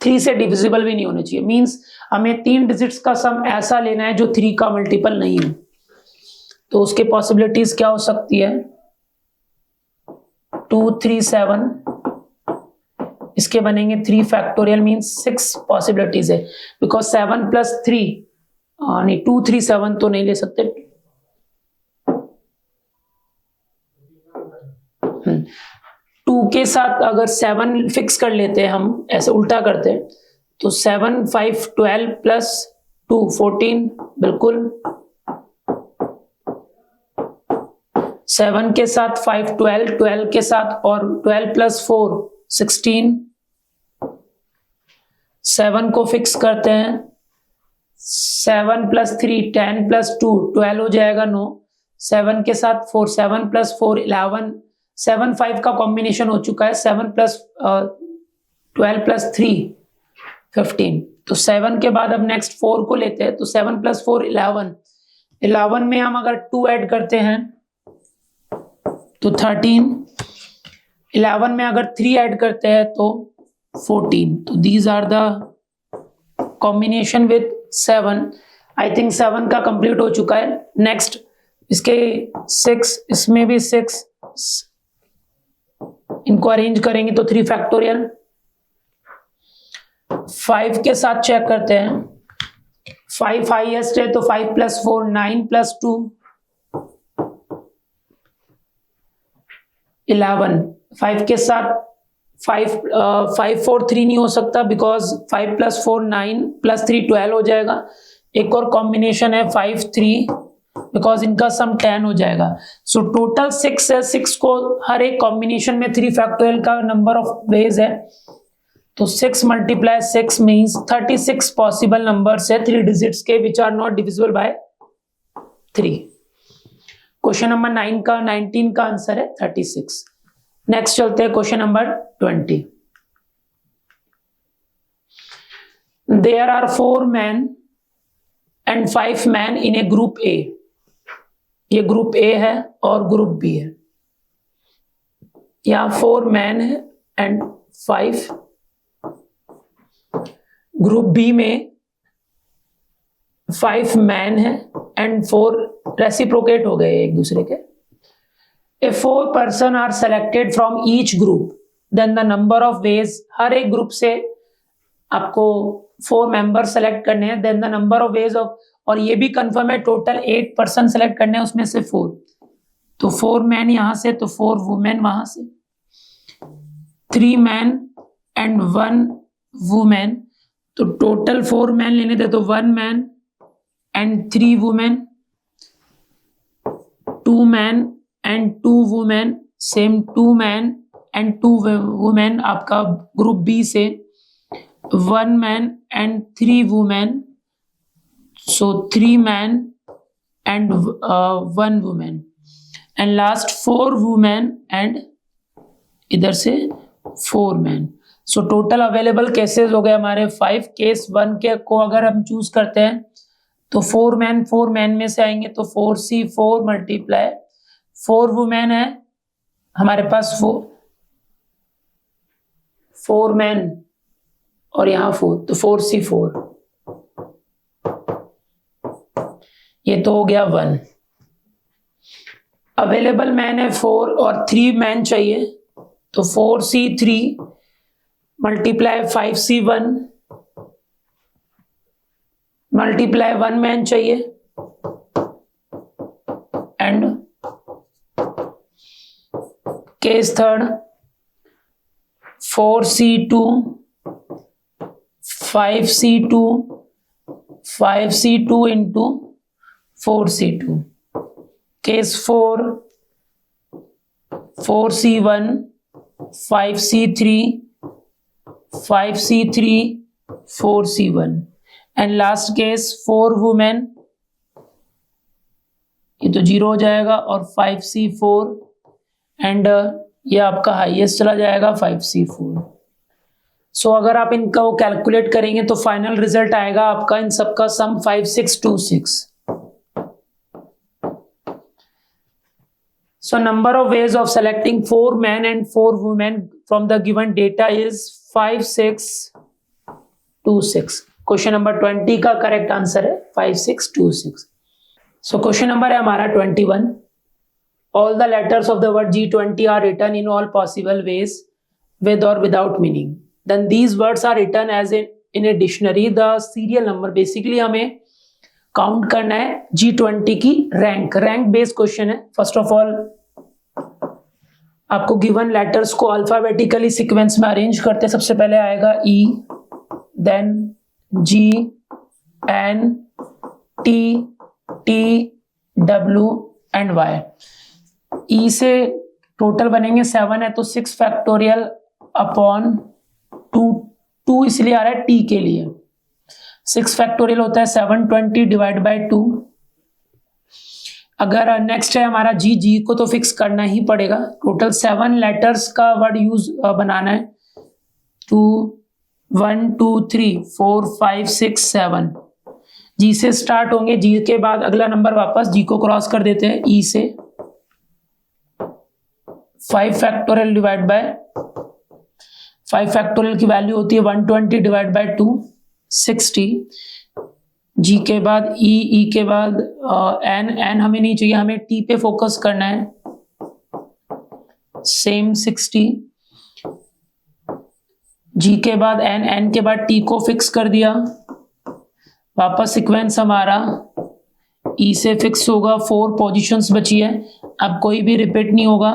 3 से डिविजिबल भी नहीं होने चाहिए। मींस हमें 3 डिजिट्स का सम ऐसा लेना है जो 3 का मल्टीपल नहीं है। तो उसके पॉसिबिलिटीज क्या हो सकती है? 2 3 7, इसके बनेंगे 3 फैक्टोरियल मींस 6 पॉसिबिलिटीज है, बिकॉज 7 प्लस 3 नहीं 2 3 7 तो नहीं ले सकते। 2 के साथ अगर 7 फिक्स कर लेते हैं, हम ऐसे उल्टा करते हैं तो 7 5 12 प्लस 2 14, बिल्कुल 7 के साथ 5 12, 12 के साथ और 12 प्लस 4 16। 7 को फिक्स करते हैं, 7 प्लस 3 10 प्लस 2 12 हो जाएगा 9। 7 के साथ 4 7 प्लस 4 11, 7 5 का कॉम्बिनेशन हो चुका है। 7 प्लस 12 प्लस 3 15। तो 7 के बाद अब नेक्स्ट 4 को लेते हैं तो 7 प्लस 4 11, 11 में हम अगर 2 ऐड करते हैं तो 13, 11 में अगर 3 ऐड करते हैं तो 14। तो these are the combination with 7। I think 7 का कंप्लीट हो चुका है। नेक्स्ट इसके 6, इसमें भी 6, इनको अरेंज करेंगे तो 3 फैक्टोरियल। 5 के साथ चेक करते हैं, 5 हाईएस्ट है तो 5 प्लस 4 9 प्लस 2 11। 5 के साथ 5 4 3 नहीं हो सकता बिकॉज 5 + 4 9 + 3 12 हो जाएगा। एक और कॉम्बिनेशन है 5 3 बिकॉज इनका सम 10 हो जाएगा। सो टोटल 6 है। 6 को हर एक कॉम्बिनेशन में 3 फैक्टोरियल का नंबर ऑफ वेज है, तो 6 × 6 मीन्स 36 पॉसिबल नंबर्स है 3 डिजिट्स के which are not divisible by 3। Question number 19 का आंसर है 36। नेक्स्ट चलते हैं question number 20। There are 4 men and 5 men in a group A। ये ग्रुप ए है और ग्रुप बी है। यहां 4 men है एंड 5। ग्रुप बी में 5 men है एंड 4 रेसिप्रोकेट हो गए एक दूसरे के। If 4 person are selected from each group, then the number of ways, हर एक ग्रुप से आपको 4 मेंबर सेलेक्ट करने हैं, then the number of ways of, और ये भी कंफर्म है टोटल 8 पर्सन सेलेक्ट करने हैं उसमें से 4, तो 4 मैन यहां से, तो 4 वुमेन वहां से, 3 मैन एंड 1 वुमेन, तो टोटल 4 मैन लेने थे, तो 1 man and 3 women, 2 man and 2 women, same 2 man and 2 women आपका ग्रुप बी से, 1 man and 3 women, so 3 men and 1 woman, and last 4 women and इधर से 4 men। so total available cases हो गए हमारे 5। केस 1 के को अगर हम चूज करते हैं तो 4 men में से आएंगे, तो 4C4 × 4 women है हमारे पास, 4 men और यहाँ 4, तो 4C4, ये तो हो गया 1। अवेलेबल मैन है 4 और 3 मैन चाहिए, तो 4C3 × 5C1 × 1 मैन चाहिए and case third 4C2 5C2 5C2 × 4C2, case 4 4C1 5C3 5C3 4C1 and last case 4 women, ये तो 0 हो जाएगा, और 5C4 एंड ये आपका हाईएस्ट चला जाएगा 5C4। सो अगर आप इनका वो कैलकुलेट करेंगे तो फाइनल रिजल्ट आएगा आपका इन सबका सम 5626। So number of ways of selecting 4 men and 4 women from the given data is 5626। Question number 20 का करेक्ट आंसर है 5626। सो क्वेश्चन नंबर है हमारा 21। All the letters of the word G20 are written in all possible ways with or without meaning. Then these words are written as in a dictionary. The serial number, basically हमें count करना है G20 की rank based question है। First of all आपको given letters को alphabetically sequence में arrange करते हैं। सबसे पहले आएगा E, then G, N, T, T, W and Y। E से टोटल बनेंगे 7 है, तो 6 फैक्टोरियल अपॉन 2 इसलिए आ रहा है T के लिए। 6 फैक्टोरियल होता है 720 डिवाइड बाय 2। अगर नेक्स्ट है हमारा जी को तो फिक्स करना ही पड़ेगा। टोटल 7 लेटर्स का वर्ड यूज बनाना है। 2 1 2 3 4 5 6 7 जी से स्टार्ट होंगे। जी के बाद अगला नंबर वापस जी को क्रॉस कर देते हैं ई से। 5 फैक्टोरियल डिवाइड बाय 5 फैक्टोरियल की वैल्यू होती है 120 डिवाइड बाय 2 60। जी के बाद ई के बाद एन हमें नहीं चाहिए, हमें टी पे फोकस करना है। सेम 60। जी के बाद एन के बाद टी को फिक्स कर दिया। वापस सीक्वेंस हमारा ई से फिक्स होगा। 4 पोजीशंस बची है, अब कोई भी रिपीट नहीं होगा।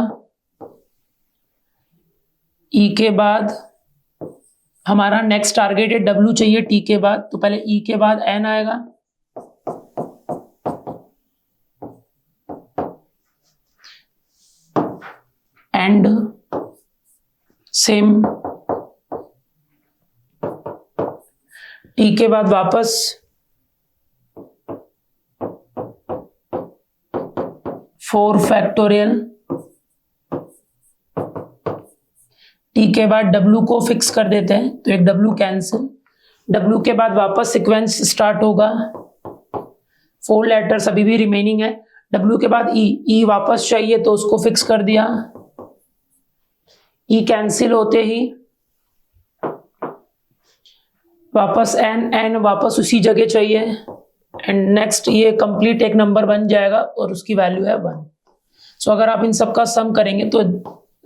ई के बाद हमारा नेक्स्ट टारगेट है डब्ल्यू चाहिए टी के बाद, तो पहले ई के बाद एन आएगा, एंड सेम टी के बाद वापस 4 फैक्टोरियल, टी के बाद डब्ल्यू को फिक्स कर देते हैं, तो एक डब्ल्यू कैंसिल, डब्ल्यू के बाद वापस सीक्वेंस स्टार्ट होगा, 4 लेटर्स अभी भी रिमेनिंग है, डब्ल्यू के बाद ई वापस चाहिए तो उसको फिक्स कर दिया, ई कैंसिल होते ही वापस एन वापस उसी जगह चाहिए, एंड नेक्स्ट ये कंप्लीट एक नंबर बन जाएगा और उसकी वैल्यू है 1। सो अगर आप इन सब का सम करेंगे तो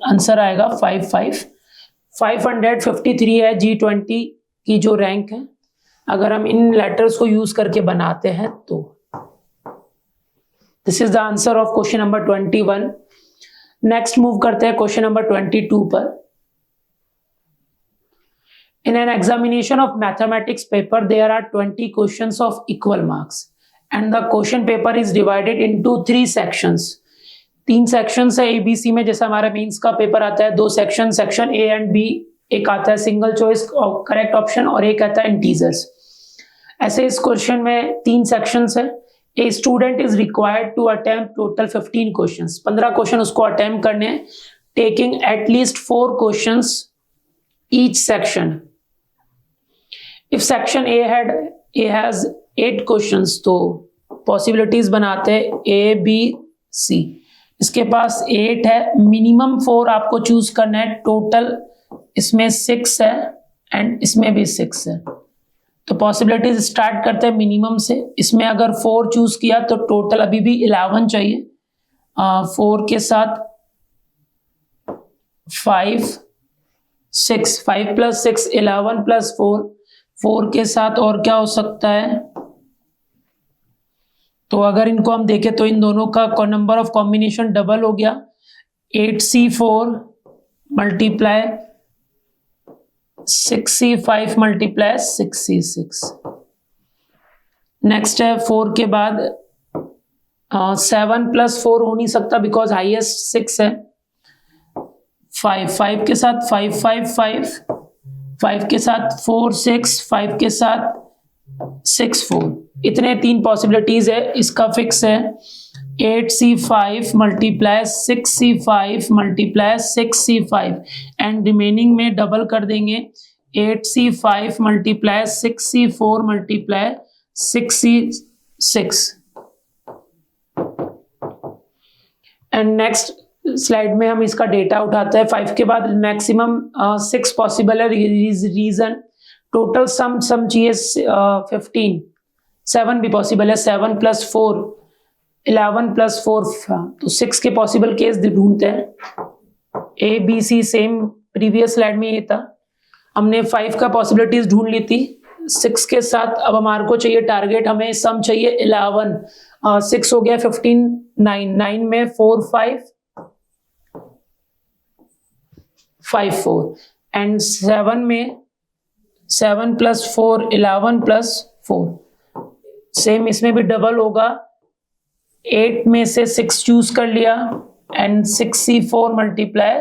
आंसर आएगा 553 है G20 की जो रैंक है, अगर हम इन लेटर्स को यूज करके बनाते हैं तो। This is the answer of question number 21। Next move करते हैं क्वेश्चन नंबर 22 पर। In an examination of mathematics paper, there are 20 questions of equal marks and the question paper is divided into 3 sections. 3 sections है ABC में, जैसा हमारा mains का paper आता है 2 section, section A and B, एक आता है सिंगल चॉइस करेक्ट ऑप्शन और एक आता है इंटीजर्स। ऐसे इस क्वेश्चन में 3 सेक्शंस है। A student is required to attempt total 15 questions, 15 question उसको अटेम्प्ट करने हैं, taking at least 4 questions each section. If section A has 8 questions, तो possibilities बनाते हैं A, B, C। इसके पास 8 है, मिनिमम 4 आपको चूज करना है, टोटल इसमें 6 है एंड इसमें भी 6 है। तो पॉसिबिलिटीज स्टार्ट करते हैं मिनिमम से, इसमें अगर 4 चूज किया तो टोटल अभी भी 11 चाहिए, 4 के साथ 5 6, 5 + 6 11 + 4, 4 के साथ और क्या हो सकता है, तो अगर इनको हम देखें तो इन दोनों का नंबर ऑफ कॉम्बिनेशन डबल हो गया, 8C4 multiply 6C5 multiply 6C6। Next है 4 के बाद 7 + 4 हो नहीं सकता बिकॉज हाईएस्ट 6 है, 5 के साथ 5 5 5, 5 के साथ 4 6, 5 के साथ 6 4, इतने 3 पॉसिबिलिटीज है। इसका फिक्स है 8C5 multiply 6C5 multiply 6C5 and remaining में डबल कर देंगे 8C5 multiply 6C4 multiply 6C6। And next slide में हम इसका डेटा उठाते हैं। 5 के बाद मैक्सिमम 6 पॉसिबल है रीजन, टोटल सम चाहिए 15, 7 भी पॉसिबल है, 7 + 4 11 + 4, तो 6 के पॉसिबल केस ढूंढते हैं। A B C same previous slide में ये था, हमने 5 का पॉसिबिलिटीज ढूंढ ली थी, 6 के साथ अब हमारे को चाहिए टारगेट, हमें सम चाहिए 11, 6 हो गया 15, 9 में 4 5 5 4 एंड 7 में 7 + 4 11 + 4, सेम इसमें भी डबल होगा, 8 में से 6 चूज कर लिया एंड 6C4 मल्टीप्लाई,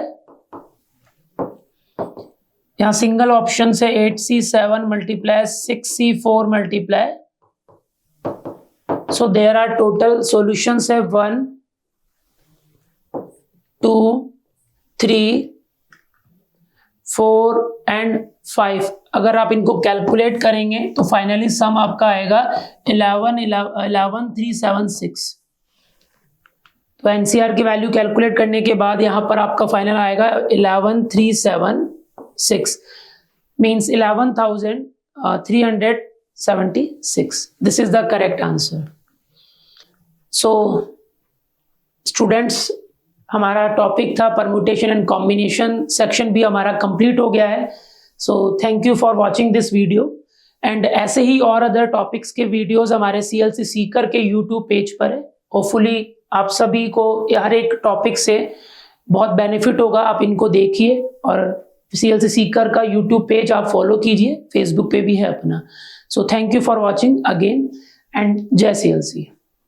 यहां सिंगल ऑप्शन से 8C7 multiply 6C4 multiply, so there are total solutions है 1 2 3 4 एंड 5। अगर आप इनको कैलकुलेट करेंगे तो फाइनली सम आपका आएगा 11,376। तो एनसीआर की वैल्यू कैलकुलेट करने के बाद यहां पर आपका फाइनल आएगा 11,376 means 11,376। This is the correct answer. So students, हमारा टॉपिक था परम्यूटेशन एंड कॉम्बिनेशन, सेक्शन भी हमारा कंप्लीट हो गया है। So thank you for watching this video and ऐसे ही और अदर टॉपिक्स के वीडियोस हमारे CLC सीकर के यूट्यूब पेज पर है। होपफुली आप सभी को हर एक टॉपिक से बहुत बेनिफिट होगा, आप इनको देखिए और CLC सीकर का यूट्यूब पेज आप फॉलो कीजिए, फेसबुक पे भी है अपना। So thank you for watching again and जय CLC।